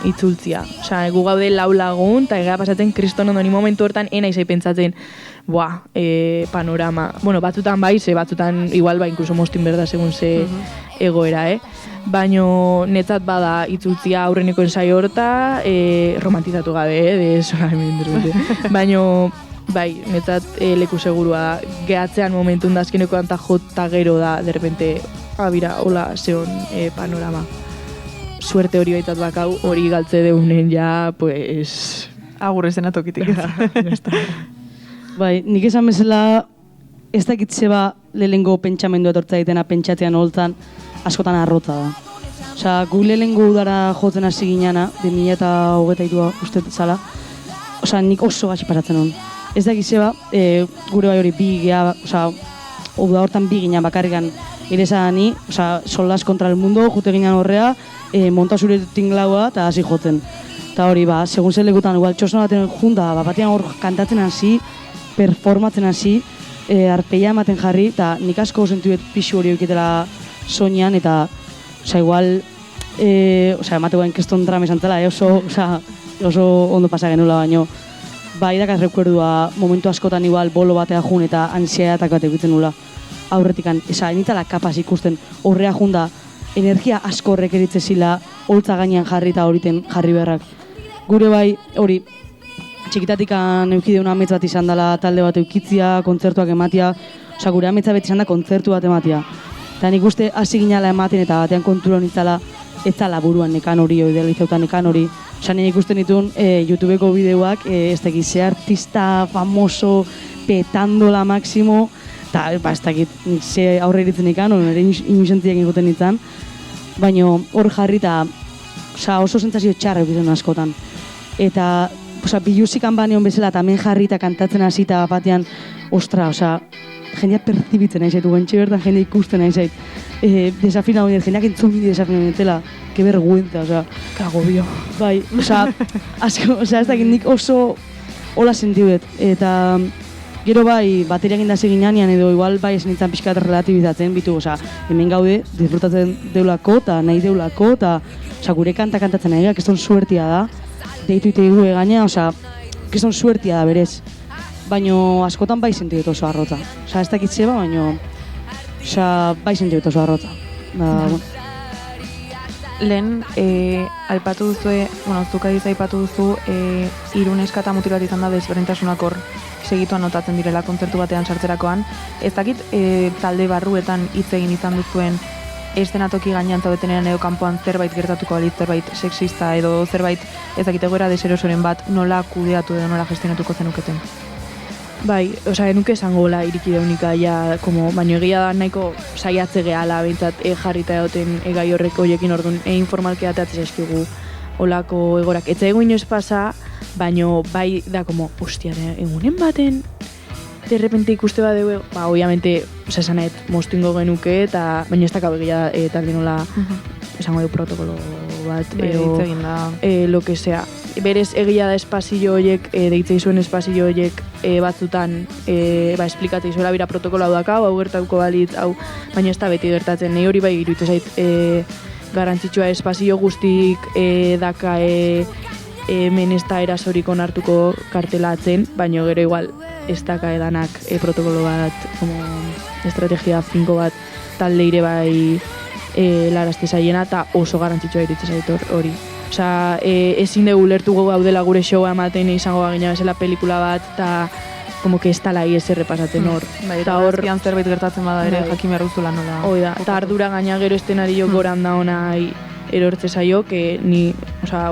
itzultzia. Osa, gu gaude 4 lagun, eta egea pasaten kriston ondoni momentu hortan ena izai pentsatzen, panorama. Bueno, batzutan bai, batzutan igual incluso mostin berda segun ze egoera, Baina netzat bada itzultzia aurreneko ensaio horta, romantizatu gabe, de solamente. Baina, bai, netzat leku segurua da. Gehatzean momentun da azkeneko anta jota gero da, derrepente, abira, hola, zeon panorama. Suerte hori baitat bakau, hori galtze deunen ja, pues... Agur esena tokitik. Bai, nik esan bezala, ez dakit zeba lehengo pentsamendu etortza ditena pentsatzean holtzan, askotan arrotza da. Osa, gu lehengo udara jotzen hasi gineana, 2022 uste zala, osa, nik oso gaxi pasatzen hon. Ez dakit zeba, gure bai hori bi geha, osa, uda hortan bi ginean bakarrikan irezadani, osa, solas kontra el mundo, jute ginean horrea, monta zure tinglaua eta hasi jotzen. Eta hori, segun zer lekutan, igual txosna baten junta, batean hor kantatzen hasi, performatzen hasi, arpeia ematen jarri, eta nik asko sentuet pixu hori euketela soinean, eta igual, emateko enkeston drama esan zela, oso ondo pasa genula, baino, bai dakaz rekuerdua momentu askotan igual bolo batea jun eta ansiatak bat egiten nula. Aurretikan, enitala kapaz ikusten horrea junda, energia asko horrek eritzezila, holtza gainean jarri eta horiten jarri beharrak. Gure bai, hori, txikitatikan eukide una amets bat izan dela talde bat eukitzia, kontzertuak ematia, gure ametsa beti izan da kontzertu bat ematia. Eta nik uste hasi ginala ematen eta batean kontura honitzala ez zala buruan nekan hori, idealizautan nekan hori. Nik ikusten ditun YouTubeko bideoak, ez dakit, ze artista famoso, petandola máximo, eta ez dakit, ze aurre iritzen ikan, nire inusentziak ingoten nintzen, baina hor jarri eta oso sentsazio txarra eukizun askotan. Eta biluzikan baneon bezala eta hemen jarri eta kantatzen hasi eta batean, ostra, jendea perzibitzen nahi zaitu, gantxe bertan jendea ikusten nahi zait. Desafina hori, jendeak entzun bide desafina nintzela, que vergüenza, Kagobio. Bai, asko, ez dakit nik oso hola sentiuet, eta gero bai, bateriak indase ginean edo igual bai ez nintzen pixkat relatibizatzen, bitu, hemen gaude, disfrutatzen deulako, eta nahi deulako, eta gure kantatzen nahi, keston suertia da, deitu itegu egaina, keston suertia da berez. Baina askotan bai sentiut oso arrotza. Ez dakit zeba, baina bai sentiut oso arrotza. Lehen, aipatu duzu, zuk adiz aipatu duzu, Irun eskata mutil bat izan da desberdintasunak hor segitu anotatzen direla kontzertu batean sartzerakoan. Ez dakit talde barruetan hitz egin izan duzuen estenatoki gainean zaudetenean edo kanpoan zerbait gertatuko balitz, zerbait sexista edo zerbait ez dakit egoera deserosoren bat nola kudeatu edo nola gestionatuko zenuketen. Bai, enuke esangola iriki deunika, baino egia da nahiko saiatze gehala, behintzat jarrita egoten gai horrek horiekin orduan informalki ateatzen zaizkigu olako egorak. Etza ego inoz pasa, baino bai da, ostia, egunen baten, de repente ikuste bat dugu, obviamente, esanet, moztu genuke, baina ez dakau egia talde nola, esango dugu protokolo bat, lo que sea. Berez egia da espazio horiek, deitzei zuen espazio horiek batzutan esplikatzei zuela bira protokolo hau dakau, hau gertatuko balitz, baina ez da beti gertatzen. Nei hori bai iruditu zait garrantzitsua espazio guztik daka hemen ez da erasorik onartuko kartelatzen, baina gero igual ez daka edanak protokolo bat, estrategia finko bat taldeire bai larazte zaiena eta oso garrantzitsua iruditu zait hori. Ezin dugu lertuko gaudela gure showa ematen izango bagina bezala pelikula bat, eta como que ez tala ez errepasatzen hor. Eta horrean zerbait gertatzen bada ere jakin behar duzula nola. Hoi da, eta ardura gaina gero estenario goran da hona erortze zaio, que ni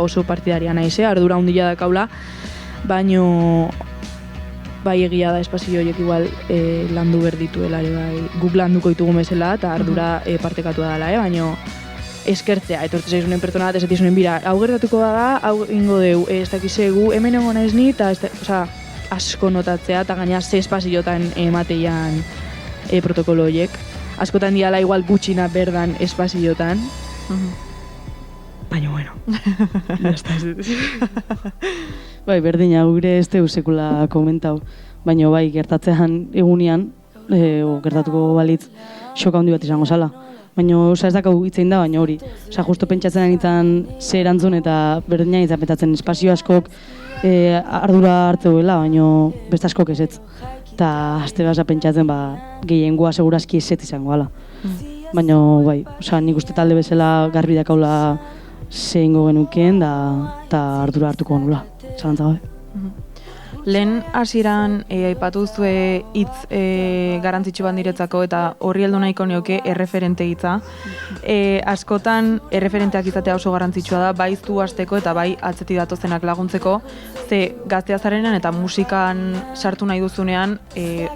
oso partidaria naiz, ardura hundila dakaula, baino bai egia da espazio horiek igual landu berdituela, guk landuko ditugu bezala, eta ardura partekatua dela, baino eskertzea, etortze zaizunen pertsona bat, esatizunen bira, hau gertatuko da, hau ingo deu, ez dakizegu, hemen egon naiz ni, eta, asko notatzea, eta gaina ze espaziotan emateian protokolo horiek. Askotan diala igual gutxina berdan espaziotan. Baina, bueno. Bai, berdina, gure ez teu sekula komentau. Baina bai, gertatzean egunean, gertatuko balitz, xoka handi bat izango zala. Baina, ez dakau hitzein da, baina hori. Justo pentsatzen nintzen ze erantzun eta berdina nintzen petatzen espazio askok ardura hartzeuela, baina beste askok ezetz. Eta azte basa pentsatzen, gehiengoa segurazki ezetz izango ala. Baina, bai, nik uste talde bezala garbi dakaula zehingo genukeen eta ardura hartuko nula, zalantza gabe. Lehen hasieran aipatu zue hitz garrantzitsu bat niretzako eta horri heldu nahiko nioke erreferente hitza. Askotan erreferenteak izatea oso garrantzitsua da, bai zu hasteko eta bai atzetik datozenak laguntzeko, ze gaztea zarenean eta musikan sartu nahi duzunean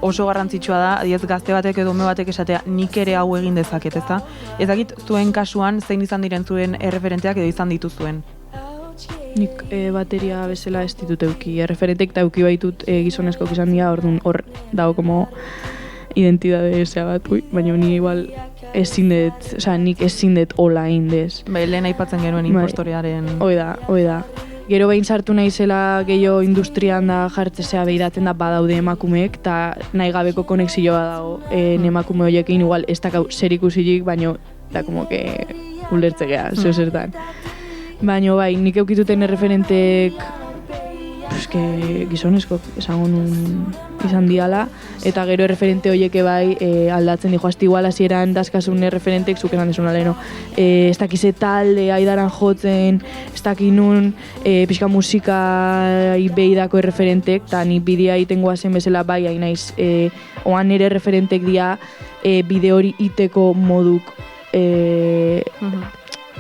oso garrantzitsua da, adiez gazte batek edo ume batek esatea nik ere hau egin dezaket, ezta? Ez dakit zuen kasuan zein izan diren zuen erreferenteak edo izan dituzuen. Nik bateria bezala ez ditut euki. Erreferentek eta euki baitut gizonezkoak izan dira, orduan hor dago como identidade zea bat, baina ni igual nik ezin dut hola indez. Bai, lehen aipatzen genuen impostorearen... Hoi da. Gero behin sartu naizela gehiago industrian da jartzea behiratzen da badaude emakumeek, eta nahi gabeko konexioa dago emakume horiekin, igual ez dakau zer ikusirik, baina da como que ulertzekea, zertan. Baina bai, nik eukituten erreferentek gizonezko esango nun izan diala, eta gero erreferente horieke bai aldatzen dijo, hasti igual hasieran dazkasun erreferentek zuk esan desuna leheno. Ez dakize talde, aidaran jotzen, ez dakin nun pixka musika beidako erreferentek, eta ni bidea iten goazen bezala bai, hain naiz, oan nire erreferentek dia bide hori iteko moduk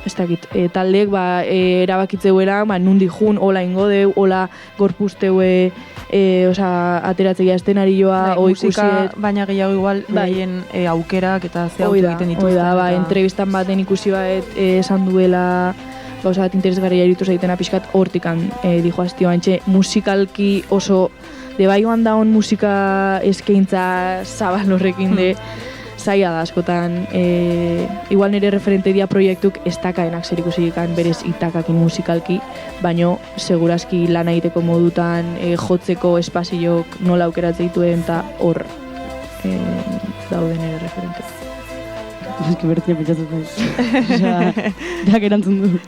ez dakit, taldeek erabakitzeuera, nundi jun, hola ingo deu, hola gorpuzteue, ateratzea estenari joa, musika, baina gehiago igual, behien aukerak eta ze autu egiten dituzten. Oida, entrevistan baten ikusi bat esan duela, gauza bat interesgarria iritu zaitena pixkat hortikan, dijo hastio antxe, musikalki oso, de bai joan daun musika eskaintza zabal horrekin de, zaila da askotan, igual nire referente dia proiektuk ez dakaenak zer ikusikan berez itakakin musikalki, baino segurazki lan egiteko modutan jotzeko espaziok nola aukeratzen dituen eta hor daude nire referente. Eski bertia pentsatzen da. Jak erantzun du.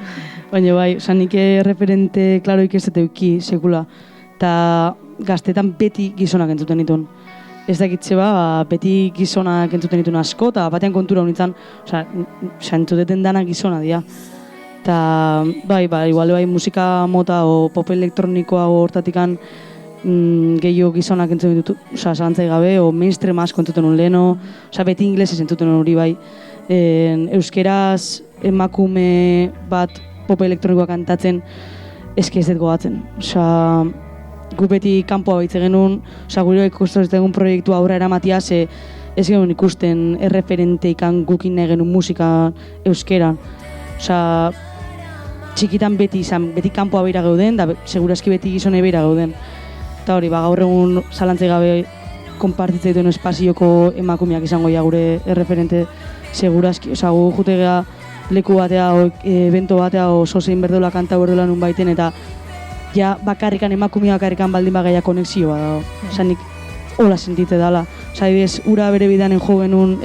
Baina bai, nik referente klaroik ez eteuki sekula, eta gaztetan beti gizonak entzuten dituen. Ez dakitze beti gizonak entzuten dituen asko, eta batean kontura honitzen, entzuteten danak gizona dira. Eta igual musika mota o pop elektronikoa hortatikan gehiago gizonak entzuten ditut, zalantzai gabe, o mainstream asko entzuten un leheno, beti inglesez entzuten hori bai. Euskeraz emakume bat pop elektronikoa kantatzen, eski ez dut gogatzen. Gu beti kanpoa baitze genuen, gure ikusten egun proiektu aurra eramatia, ez genuen ikusten erreferente ikan gukin nahi genuen musika euskeran. Txikitan beti kanpoa beira gauden, da segurazki beti gizone beira gauden. Eta hori, gaur egun zalantzai gabe konpartitzen dituen espazioko emakumeak izango gure erreferente segurazki. Gu jutegea leku batea, evento batea, oso zein berdola kanta berdola nun baiten, eta ja bakarrikan emakumea bakarrikan baldin bagaia konexioa dago. Nik hola sentitze dala. Adibidez, ura bere bidanen jo genuen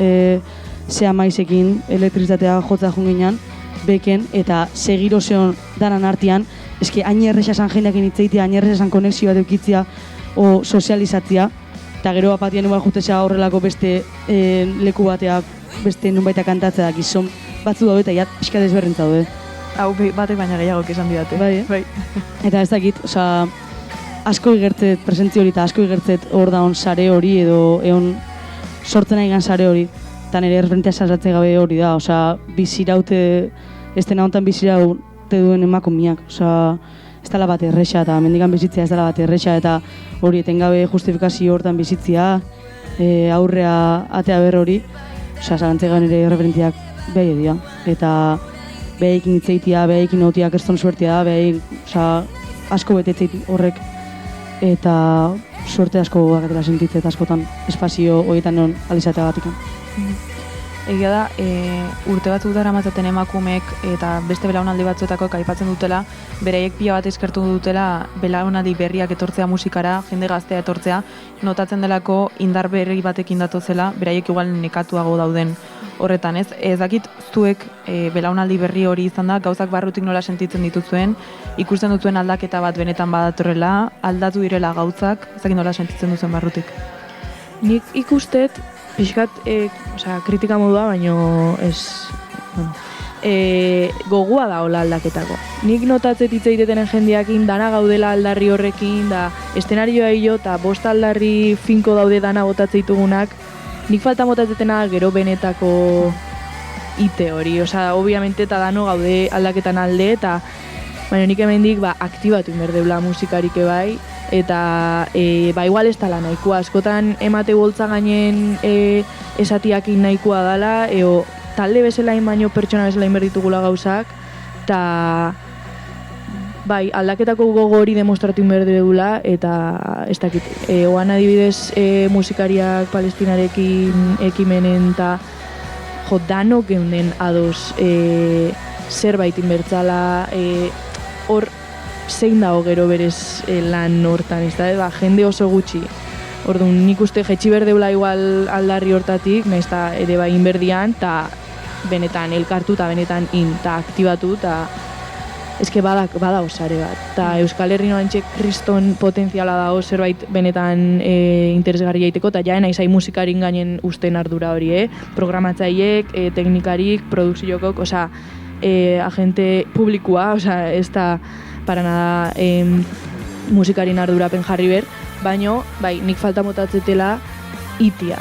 zea maizekin elektrizitatea jotza junginan, beken, eta segiro zeon danan artean, eski hain erresa esan jendeakin hitzeitea, hain erresa esan konexioa deukitzia o sozializatzia, eta gero apatien igual jutezea horrelako beste leku bateak, beste nunbaita kantatzea gizon batzu daude eta pixka desberrentza daude. Hau batek baina gehiago esan didate. Bai. Eta ez dakit, asko igertzet presentzio hori eta asko igertzet hor daun sare hori edo egon sortzen nahi gan sare hori. Eta nire erreferentea sarratzen gabe hori da, biziraute, ez dena honetan biziraute duen emakumeak. Ez dela bat erresa eta mendikan bizitzea ez dela bat erresa eta hori etengabe justifikazio hortan bizitzea, aurrea atea ber hori, zalantzega nire erreferenteak behi edia. Eta behaikin hitzeitia, behaikin notia kerston suertia da, behaik asko betetzeit horrek. Eta suerte asko dakatela sentitzet askotan espazio horietan non alizateagatik. Egia da, urte batzuk dara matzaten emakumeek eta beste belaunaldi batzuetako aipatzen dutela, beraiek pila bat eskertu dutela belaunaldi berriak etortzea musikara, jende gaztea etortzea, notatzen delako indar berri batekin datozela, beraiek igual nekatuago dauden horretan, ez? Ez dakit zuek belaunaldi berri hori izan da, gauzak barrutik nola sentitzen dituzuen, ikusten duzuen aldaketa bat benetan badatorrela, aldatu direla gauzak, ez dakit nola sentitzen duzuen barrutik. Nik ikustet, pixkat, kritika modua, baino ez, gogoa da hola aldaketako. Nik notatzet hitz egiteten jendeakin dana gaudela aldarri horrekin, da estenarioa hilo eta bost aldarri finko daude dana botatze ditugunak, nik falta botatzetena gero benetako ite hori, obviamente eta dano gaude aldaketan alde, eta baina nik hemendik aktibatu inberdeula musikarik bai, eta igual ez dala nahikoa, askotan emate boltza gainen esatiakin nahikoa dala, talde bezalain baino pertsona bezalain berditugula gauzak, eta aldaketako gogo hori demostratu inberdegula, eta ez dakit, oan adibidez musikariak palestinarekin ekimenen, eta danok geunden ados zerbait inbertzala, hor zein dago gero berez lan hortan, ez da, jende oso gutxi. Orduan, nik uste jetxi berdeula igual aldarri hortatik, nahiz eta ere inberdian, eta benetan elkartu eta benetan eta aktibatu, eta eske bada osare bat. Eta Euskal Herri noantxe kriston potentziala dago zerbait benetan interesgarri jaiteko, eta jaen aizai musikarin gainen usten ardura hori, programatzaileek, teknikarik, produkziokok, agente publikoa, ez da para nada musikarin ardurapen jarri ber, baino, nik falta motatzetela itia.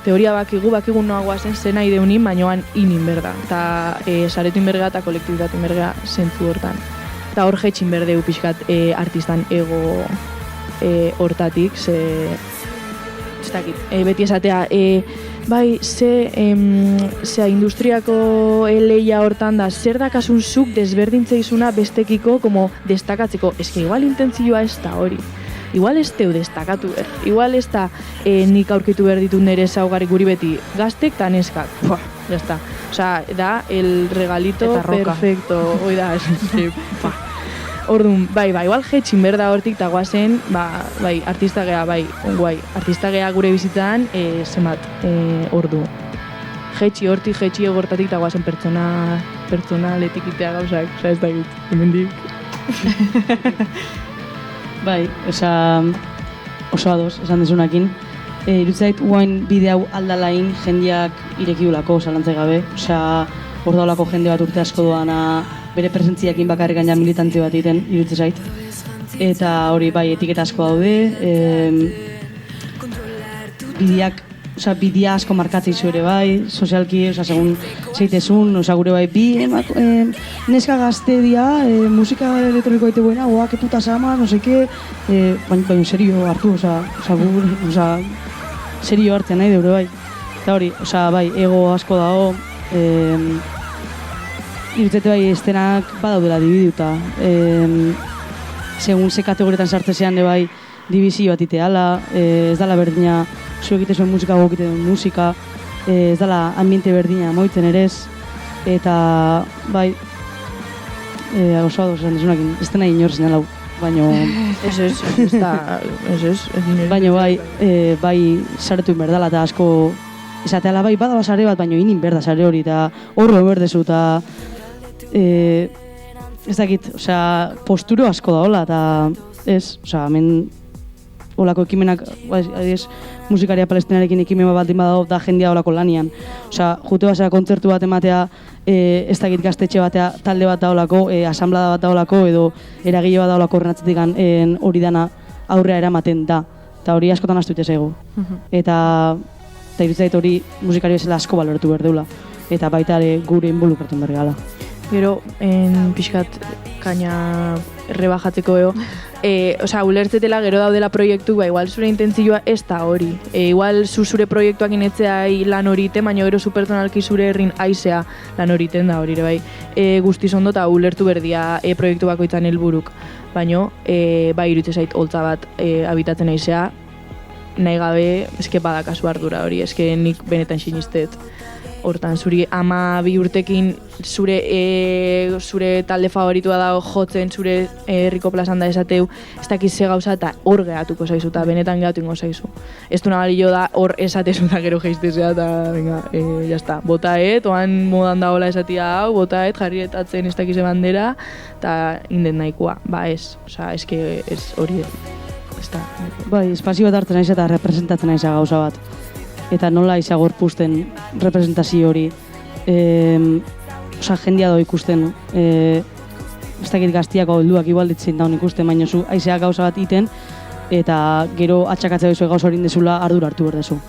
Teoria bakigu noa guazen zena ideunin, bainoan inin berda. Eta saretu inberga eta kolektibitatu inberga zentzu hortan. Eta hor jetxin berdeu pixkat artistan ego hortatik, ez dakit, beti esatea, zea industriako leia hortan da, zer dakasun zuk desberdintzeizuna bestekiko como destakatzeko. Eske igual intentzioa ez da hori. Igual ez teu destakatu ber. Igual ez da nik aurkitu behar ditut nire ezaugarri guri beti gaztek eta neskak. Jazta. Da el regalito perfecto. Oida, orduan, igual jetxin berda hortik eta guazen, artista gea, artista gea gure bizitzan, zemat, ordu. Jetxi hortik, jetxi egortatik eta guazen pertsona letikitea gauzak, ez da git, hemendik. Oso ados, esan desunakin. Irutzait, guain bide hau aldalain jendeak irekiulako, zalantzai gabe. Hor daulako jende bat urte asko doana, bere presentziakin bakarrik gaina militantzio bat egiten, irutze zait. Eta hori etiketa asko daude, bidea asko markatzei zu ere sozialki, segun zeitezun, gure bi neska gazte dia, musika elektroniko aite buena, que puta sama, no seke, baina serio hartu, serio hartzen nahi deure Eta hori, ego asko dago, irutzete estenak badaudela dibiduta. Segun ze kategorietan sartzezean dibizio bat iteala, ez dala berdina zu egite zuen musika gogite duen musika, ez dala ambiente berdina moitzen erez, eta oso ados esan desunakin, ez dena inor zinela, baino... Baino saretu inberdala eta asko esateala badala sare bat, baino inin berda sare hori, eta horro berdezu, eta ez dakit, posturo asko da hola, eta ez, hemen olako ekimenak, musikaria palestinarekin ekimen bat badago da jendia olako lanian. Jute basera kontzertu bat ematea, ez dakit gaztetxe batea talde bat da olako, asamblada bat da olako, edo eragile bat da olako horrenatzetik hori dana aurrea eramaten da. Eta hori askotan astu itezaigu. Eta irutzait hori musikari bezala asko baloratu behar deula. Eta baita ere gure involukratzen behar gala. Gero, pixkat kaina rebajatzeko eo. Ulertzetela gero daudela proiektu, igual zure intentzioa ez da hori. Igual zure proiektuak inetzea lan horite, baina gero zu pertsonalki zure herrin aizea lan horiten da hori, bai. Guztiz ondo eta ulertu berdia proiektu bakoitzan helburuk. Baina, bai iruditzen zait holtza bat habitatzen aizea, nahi gabe, eske badakazu ardura hori, eske nik benetan sinistet. Hortan, zuri 12 urtekin zure talde favoritua da jotzen, zure herriko plazan da esateu, ez dakiz ze gauza eta hor gehatuko zaizu, eta benetan gehatu ingo zaizu. Ez du nabalio da hor esatezu da gero geiztezea, eta venga, jazta, botaet, oan modan daola esatia hau, botaet, jarrietatzen ez dakize bandera, eta inden nahikoa, ez, eske ez hori ez da. Bai, espazio bat hartzen naiz eta representatzen naiz gauza bat. Eta nola izan gorpuzten representazio hori. Jendia do ikusten, ez dakit gaztiako helduak igual ditzen daun ikusten, baina zu aizeak gauza bat iten, eta gero atxakatzea duzu gauza hori indezula ardura hartu berdezu.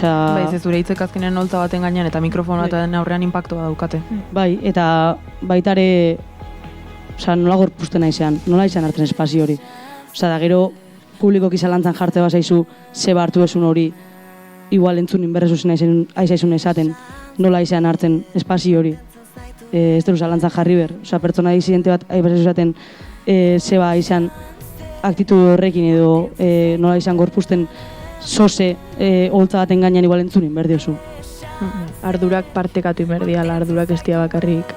Bai, ez zure hitzek azkenean holtza baten gainean eta mikrofonoa eta aurrean inpaktua daukate. Bai, eta baitare nola gorpuzten aizean, nola izan hartzen espazio hori. Da gero publikoki zalantzan jarte bazaizu ze hartu esun hori, igual entzunin berrezuzen aizaizun esaten, nola izan hartzen espazio hori. Ez dut zalantzan jarri ber, pertsona disidente bat aizaizun esaten zeba izan aktitu horrekin edo nola izan gorpuzten zoze holtza baten gainean igual entzunin berdiozu. Ardurak partekatu inberdiala, ardurak ez dira bakarrik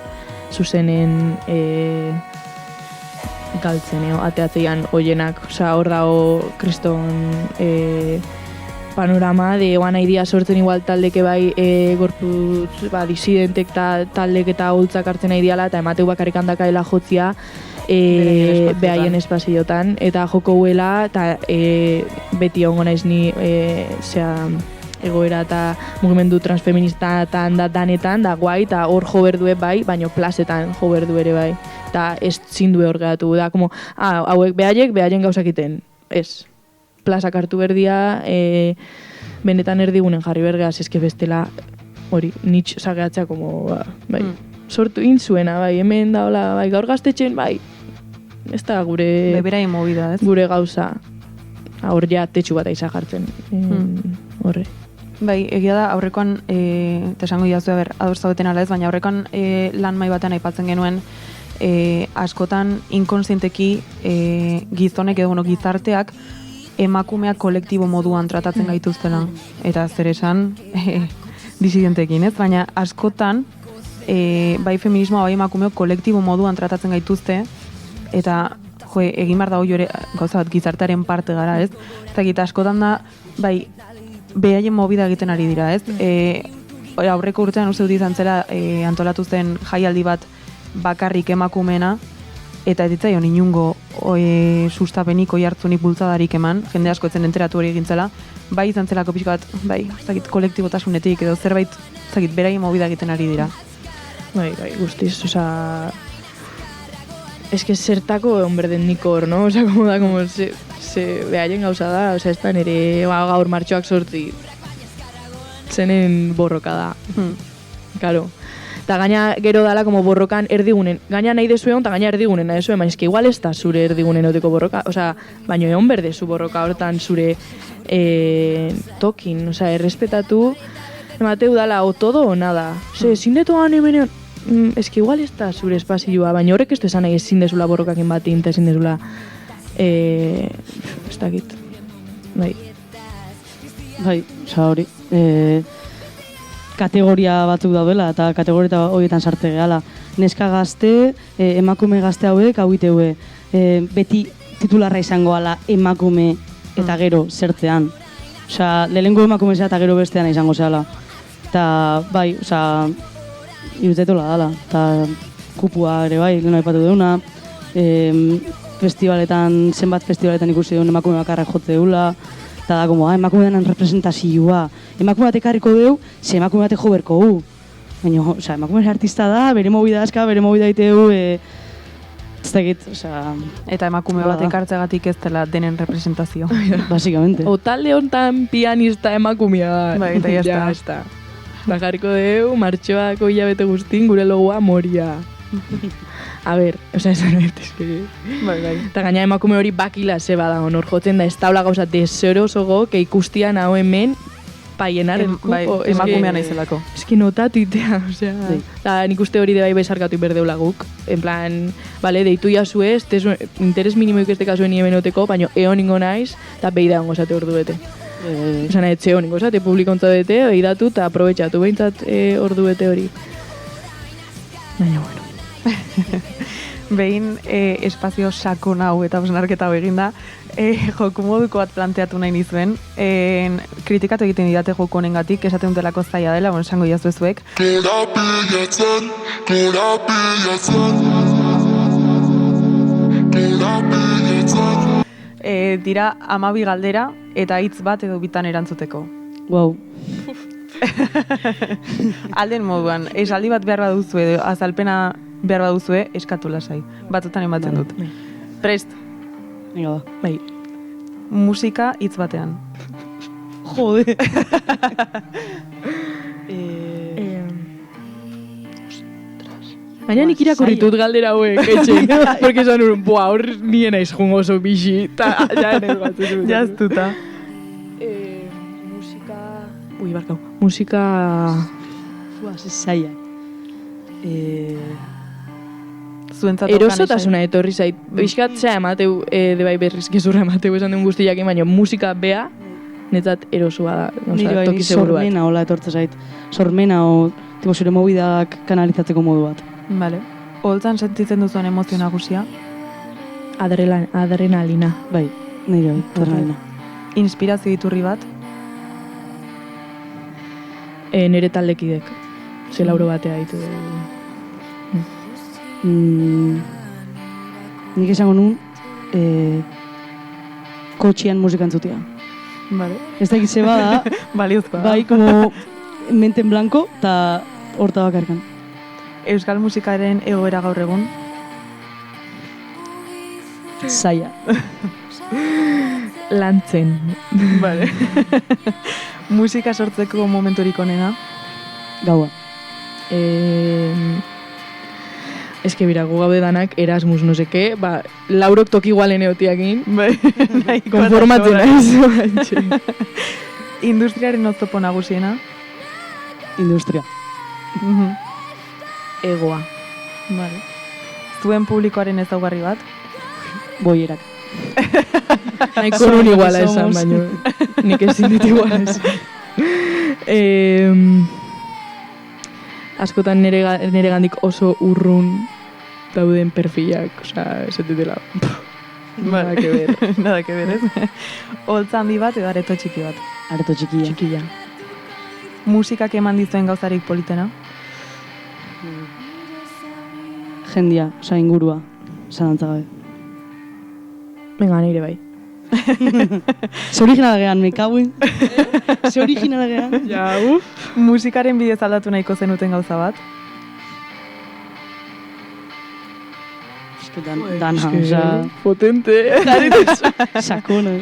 zuzenen galtzen, ateatzean hoienak, hor dago kriston panorama, de oan nahi dia sortzen igual taldeke bai gorputz disidentek taldek eta holtzak hartzen nahi diala, eta emateu bakarrik handakaela jotzia behaien espaziotan, eta joko huela, eta beti ongo naiz ni egoera eta mugimendu transfeminista eta danetan, da guai, eta hor jo berdue bai, baino plazetan jo berdu ere bai, eta ez zindue hor geratu, da, como, hauek behaien gauzak iten, ez. Plazak hartu berdia, benetan erdigunen jarri bergeaz, eske bestela hori, nitx sageatzea, bai, sortu intzuena, bai, hemen da, hola, bai, gaur gaztetxen, bai, ez da gure... Beberain movida, ez? Gure gauza, hor ja tetxu bat aiza jartzen, horre. Bai, egia da, aurrekoan, eta esango jazu, ados zaudeten ala ez, baina aurrekoan lan mai batean aipatzen genuen, askotan inkonsienteki gizonek edo gizarteak emakumeak kolektibo moduan tratatzen gaituztela. Eta zer esan disidentekin, ez? Baina askotan bai feminismoa, bai emakumeok kolektibo moduan tratatzen gaituzte, eta egin behar dago jore gauza bat gizartearen parte gara, ez? Eta askotan da, bai, behaien movida egiten ari dira, ez? Aurreko urtean uste dut izan zela antolatu zen jaialdi bat bakarrik emakumeena, eta ez ditzaion inungo sustapenik oihartzunik bultzadarik eman, jende asko etzen enteratu hori egintzela, bai izan zelako pixka bat, bai, kolektibotasunetik edo zerbait, beraien movida egiten ari dira. Bai, guztiz, eske zertako egon berden nik hor, no? Como da, behaien gauza da, ez da nire gaur martxoak sortzi zenen borroka da. Karo. Eta gaina gero dala como borrokan erdigunen. Gaina nahi dezuegon, eta gaina erdigunen nahi dezuegon, baina eski igual ez da zure erdigunen oteko borroka. Baina egon berdezu borroka hortan zure tokin, errespetatu, emateu dala o todo o nada. Ezin detoan hemen, eski igual ez da zure espazioa, baina horrek ez du esan nahi ezin dezula borrokakin bat eta ezin dezula ez dakit. Bai, hori. Kategoria batzuk daudela eta kategoria horietan sarte gehala. Neska gazte, emakume gazte hauek, hau iteue, beti titularra izango ala emakume eta gero zertzean. Lehenengo emakume zea eta gero bestean izango zehala. Eta bai, irutetola dala. Eta kupua ere bai, lehenu aipatu deuna. Festivaletan, zenbat festivaletan ikusi deun emakume bakarra jotze deula. Eta da, emakume denan representazioa. Emakume batek harriko deu, ze emakume batek jo berko gu. Baina, emakume artista da, bere movida aska, bere movida iteu, ez dakit, Eta emakume batek hartzegatik ez dela denen representazio. Basikamente. O talde honetan pianista emakumea. Bai, eta jazta. Da jarriko deu, martxoako hilabete guztin, gure logoa moria. A ber, oza, esan eske... Bai. Eta gaina emakume hori bakila zeba da, honor jotzen da, ez taula gauza deserosogo, que ikustian hau hemen, paienar el kupo. Bai, emakumea naizelako. Ez que notatuitea, osea... Da, nik uste hori de bai bezarkatu berdeula guk. En plan, vale, deitu jasue, interes minimoik ez dekazuen niemenoteko, baina eoningo naiz, eta beida ongo zate ordu bete. Esan etxe eoningo zate, publikontza dute, beidatu eta aprobetxatu behintzat ordu bete hori. Baina, bueno. Behin espazio sakon hau eta osnarketa hau eginda, joku moduko bat planteatu nahi nizuen. Kritikatu egiten didate joku honengatik, esaten dutelako zaila dela, bueno, esango jaztu ezuek. Dira 12 galdera eta hitz bat edo bitan erantzuteko. Wow. Alden moduan, esaldi bat behar baduzu edo azalpena behar baduzue, eskatu lasai. Batutan ematen dut. Prest, Venga, ba. Bai. musika hitz batean. Jode. Baina nik irakurritut galdera hauek, etxen. Porque esan urun, boa, hor nien aiz jungo oso bixi. Ta, ja, nahi gatzen. Jaztuta. Musika... Ui, barkau. Musika... Fua, zaila. Zuentzat Erosotasuna etorri zait. Bizkat, zea emateu, de bai berriz gezurra emateu esan duen guztiak, baina musika bea, netzat erosoa da. Nire bai, toki seguru bat. sormena hola etortze zait. Sormena o, tipo, zure mobidak kanalizatzeko modu bat. Vale. Holtzan sentitzen duzuen emozio nagusia? Adrenalina. Bai, nire bai, adrenalina. Inspirazio iturri bat? Nere taldekidek. Ze lauro batea ditu. Nik esango nun, kotxian musika entzutia. Vale. Ez da egitze bada, Baliozkoa. bai, como mente en blanco, eta horta bakarkan. Euskal musikaren egoera gaur egun? Zaila. Lantzen. Vale. Musika sortzeko momenturik onena? Gaua. Ez que bira, gu gaude danak Erasmus, no seke, ba, laurok toki igualen eotiakin. Bai. Konformatzen naiz. Industriaren oztopo nagusiena? Industria. Egoa. Vale. Zuen publikoaren ezaugarri bat? Boierak. Nahiko nun iguala esan, baino. Nik ezin dit iguala esan. Askotan nere gandik oso urrun dauden perfilak, osea, esatetela. Nada que ver. Nada que ver, ez? Holtza handi bat edo areto txiki bat? Areto txikia. Txikilla. Musikak eman dizuen gauzarik politena? Jendia, osea, ingurua. Zalantza gabe. Venga, nire bai. Ze originala gehan, me kaguen. Ze originala gehan. Ja, Musikaren bidez aldatu nahiko zenuten gauza bat? Eske dana, osea... Potente. Sakona.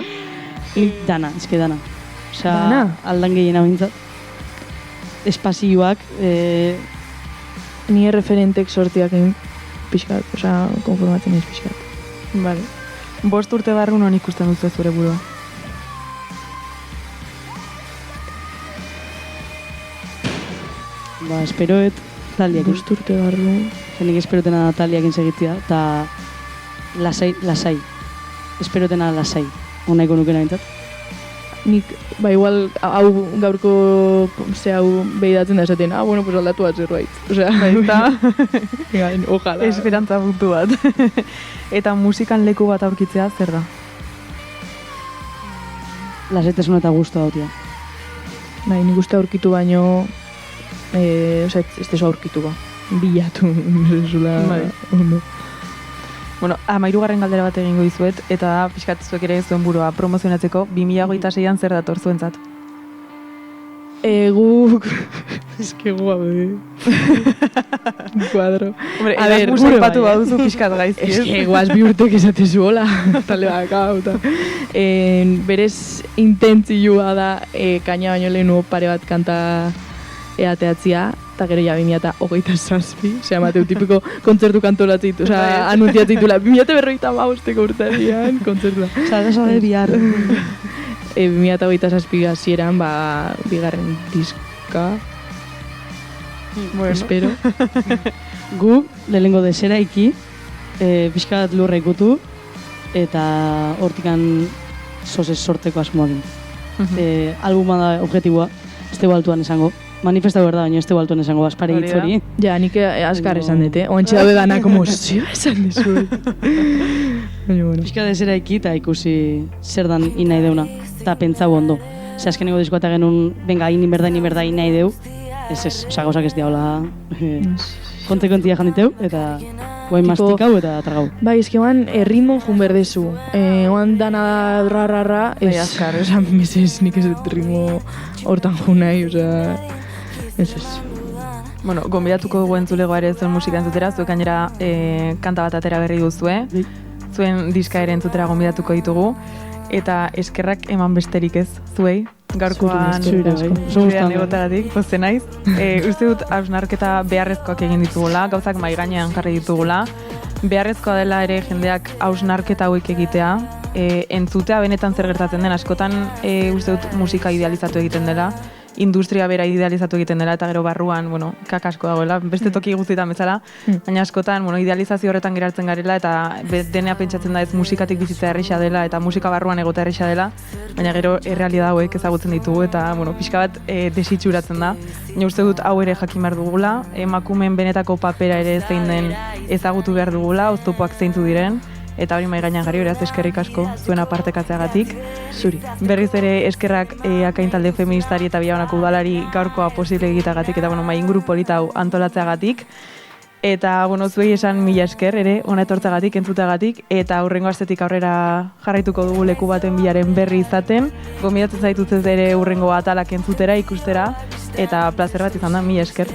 Dana, eske dana. Osea, Dana? aldan gehiena bintzat. Espazioak, Ni referentek sortiak egin pixkat, osea, konformatzen ez pixkat. Vale. 5 urte barru non ikusten duzu zure burua? ba, esperoet taldiakin. 5 urte barru. Zenik esperotena da taldiakin segitzea, eta lasai. Esperotena lasai. Onaiko nuke nahintzat. Nik, ba, igual, hau gaurko, hau behidatzen da esaten, bueno, pues aldatu bat zerbait. Osea, ojalá. Esperantza puntu bat. Eta musikan leku bat aurkitzea zer da? Lasaitasun eta guztua dautia. Bai, nik uste aurkitu baino, osea, ez deso aurkitu ba. Bilatu, zula, Bai. ondo. Bueno, 13. galdera bat egingo dizuet, eta da, pixkat zuek ere zuen burua promozionatzeko, 2026an zer dator zuentzat? Guk... Ez que guabe. Kuadro. Hombre, A ver, Erasmus gure aipatu bai, baduzu pixkat gaizki, Ez ez? que guaz bi urtek esatezu hola, talde bakau, eta... Berez intentzioa da, kaina baino lehenu pare bat kanta eateatzia, eta gero ja 2027, osea, Mateu tipiko kontzertu kantolatzit, osea, anuntziatzitula, 2045 urtean kontzertua. Osea, de bihar. 2027 hasieran, bigarren diska, espero. Gu, lehenengo desera iki, pixka bat lurra ikutu, eta hortikan sozez sorteko asmoakin. Albuma da objetiboa, ez tegu altuan esango. Manifestatu behar da, baina ez tegu altuan esango, aspare hitz hori. Ja, nik azkar esan dute, oantxe dabe dana, como, zio esan dezu. Pixka desera iki eta ikusi zer dan inai deuna, eta pentsau ondo. Ose, azkeneko diskoa eta genuen, venga, ini berda inai deu, ez, oza, gauzak ez diaula kontekontia janditeu, eta guain mastikau eta tragau. Bai, eski oan, ritmon jun berdezu. Oan dana ra, ez azkar, esan mesez nik ez ritmo hortan jun nahi, oza, ez. Bueno, gonbidatuko dugu entzulegoa ere zuen musika entzutera, zuek gainera kanta bat atera berri duzue, zuen diska ere entzutera gonbidatuko ditugu, eta eskerrak eman besterik ez, zuei, gaurkoan zurean egotaratik, poste naiz. Uste dut hausnarketa beharrezkoak egin ditugula, gauzak mahai gainean jarri ditugula, beharrezkoa dela ere jendeak hausnarketa hauek egitea, entzutea benetan zer gertatzen den, askotan uste dut musika idealizatu egiten dela, industria bera idealizatu egiten dela, eta gero barruan, bueno, kakasko dagoela, beste toki guztietan bezala, baina askotan, bueno, idealizazio horretan gerartzen garela, eta denea pentsatzen da ez musikatik bizitza erresa dela, eta musika barruan egota erresa dela, baina gero errealidad hauek ezagutzen ditugu, eta, bueno, pixka bat desitxuratzen da. Baina uste dut hau ere jakin behar dugula, emakumeen benetako papera ere zein den ezagutu behar dugula, oztopoak zeintu diren, eta hori mai gainean jarri, beraz eskerrik asko zuen apartekatzeagatik. Zuri. Berriz ere eskerrak Akain talde feministari eta Bilabanako udalari gaurkoa posible egiteagatik eta mai inguru polita hau antolatzeagatik. Eta zuei esan mila esker ere ona etortzeagatik, entzuteagatik, eta hurrengo astetik aurrera jarraituko dugu leku baten bilaren berri izaten. Gonbidatzen zaitut ez ere hurrengo atalak entzutera, ikustera, eta plazer bat izan da, mila esker.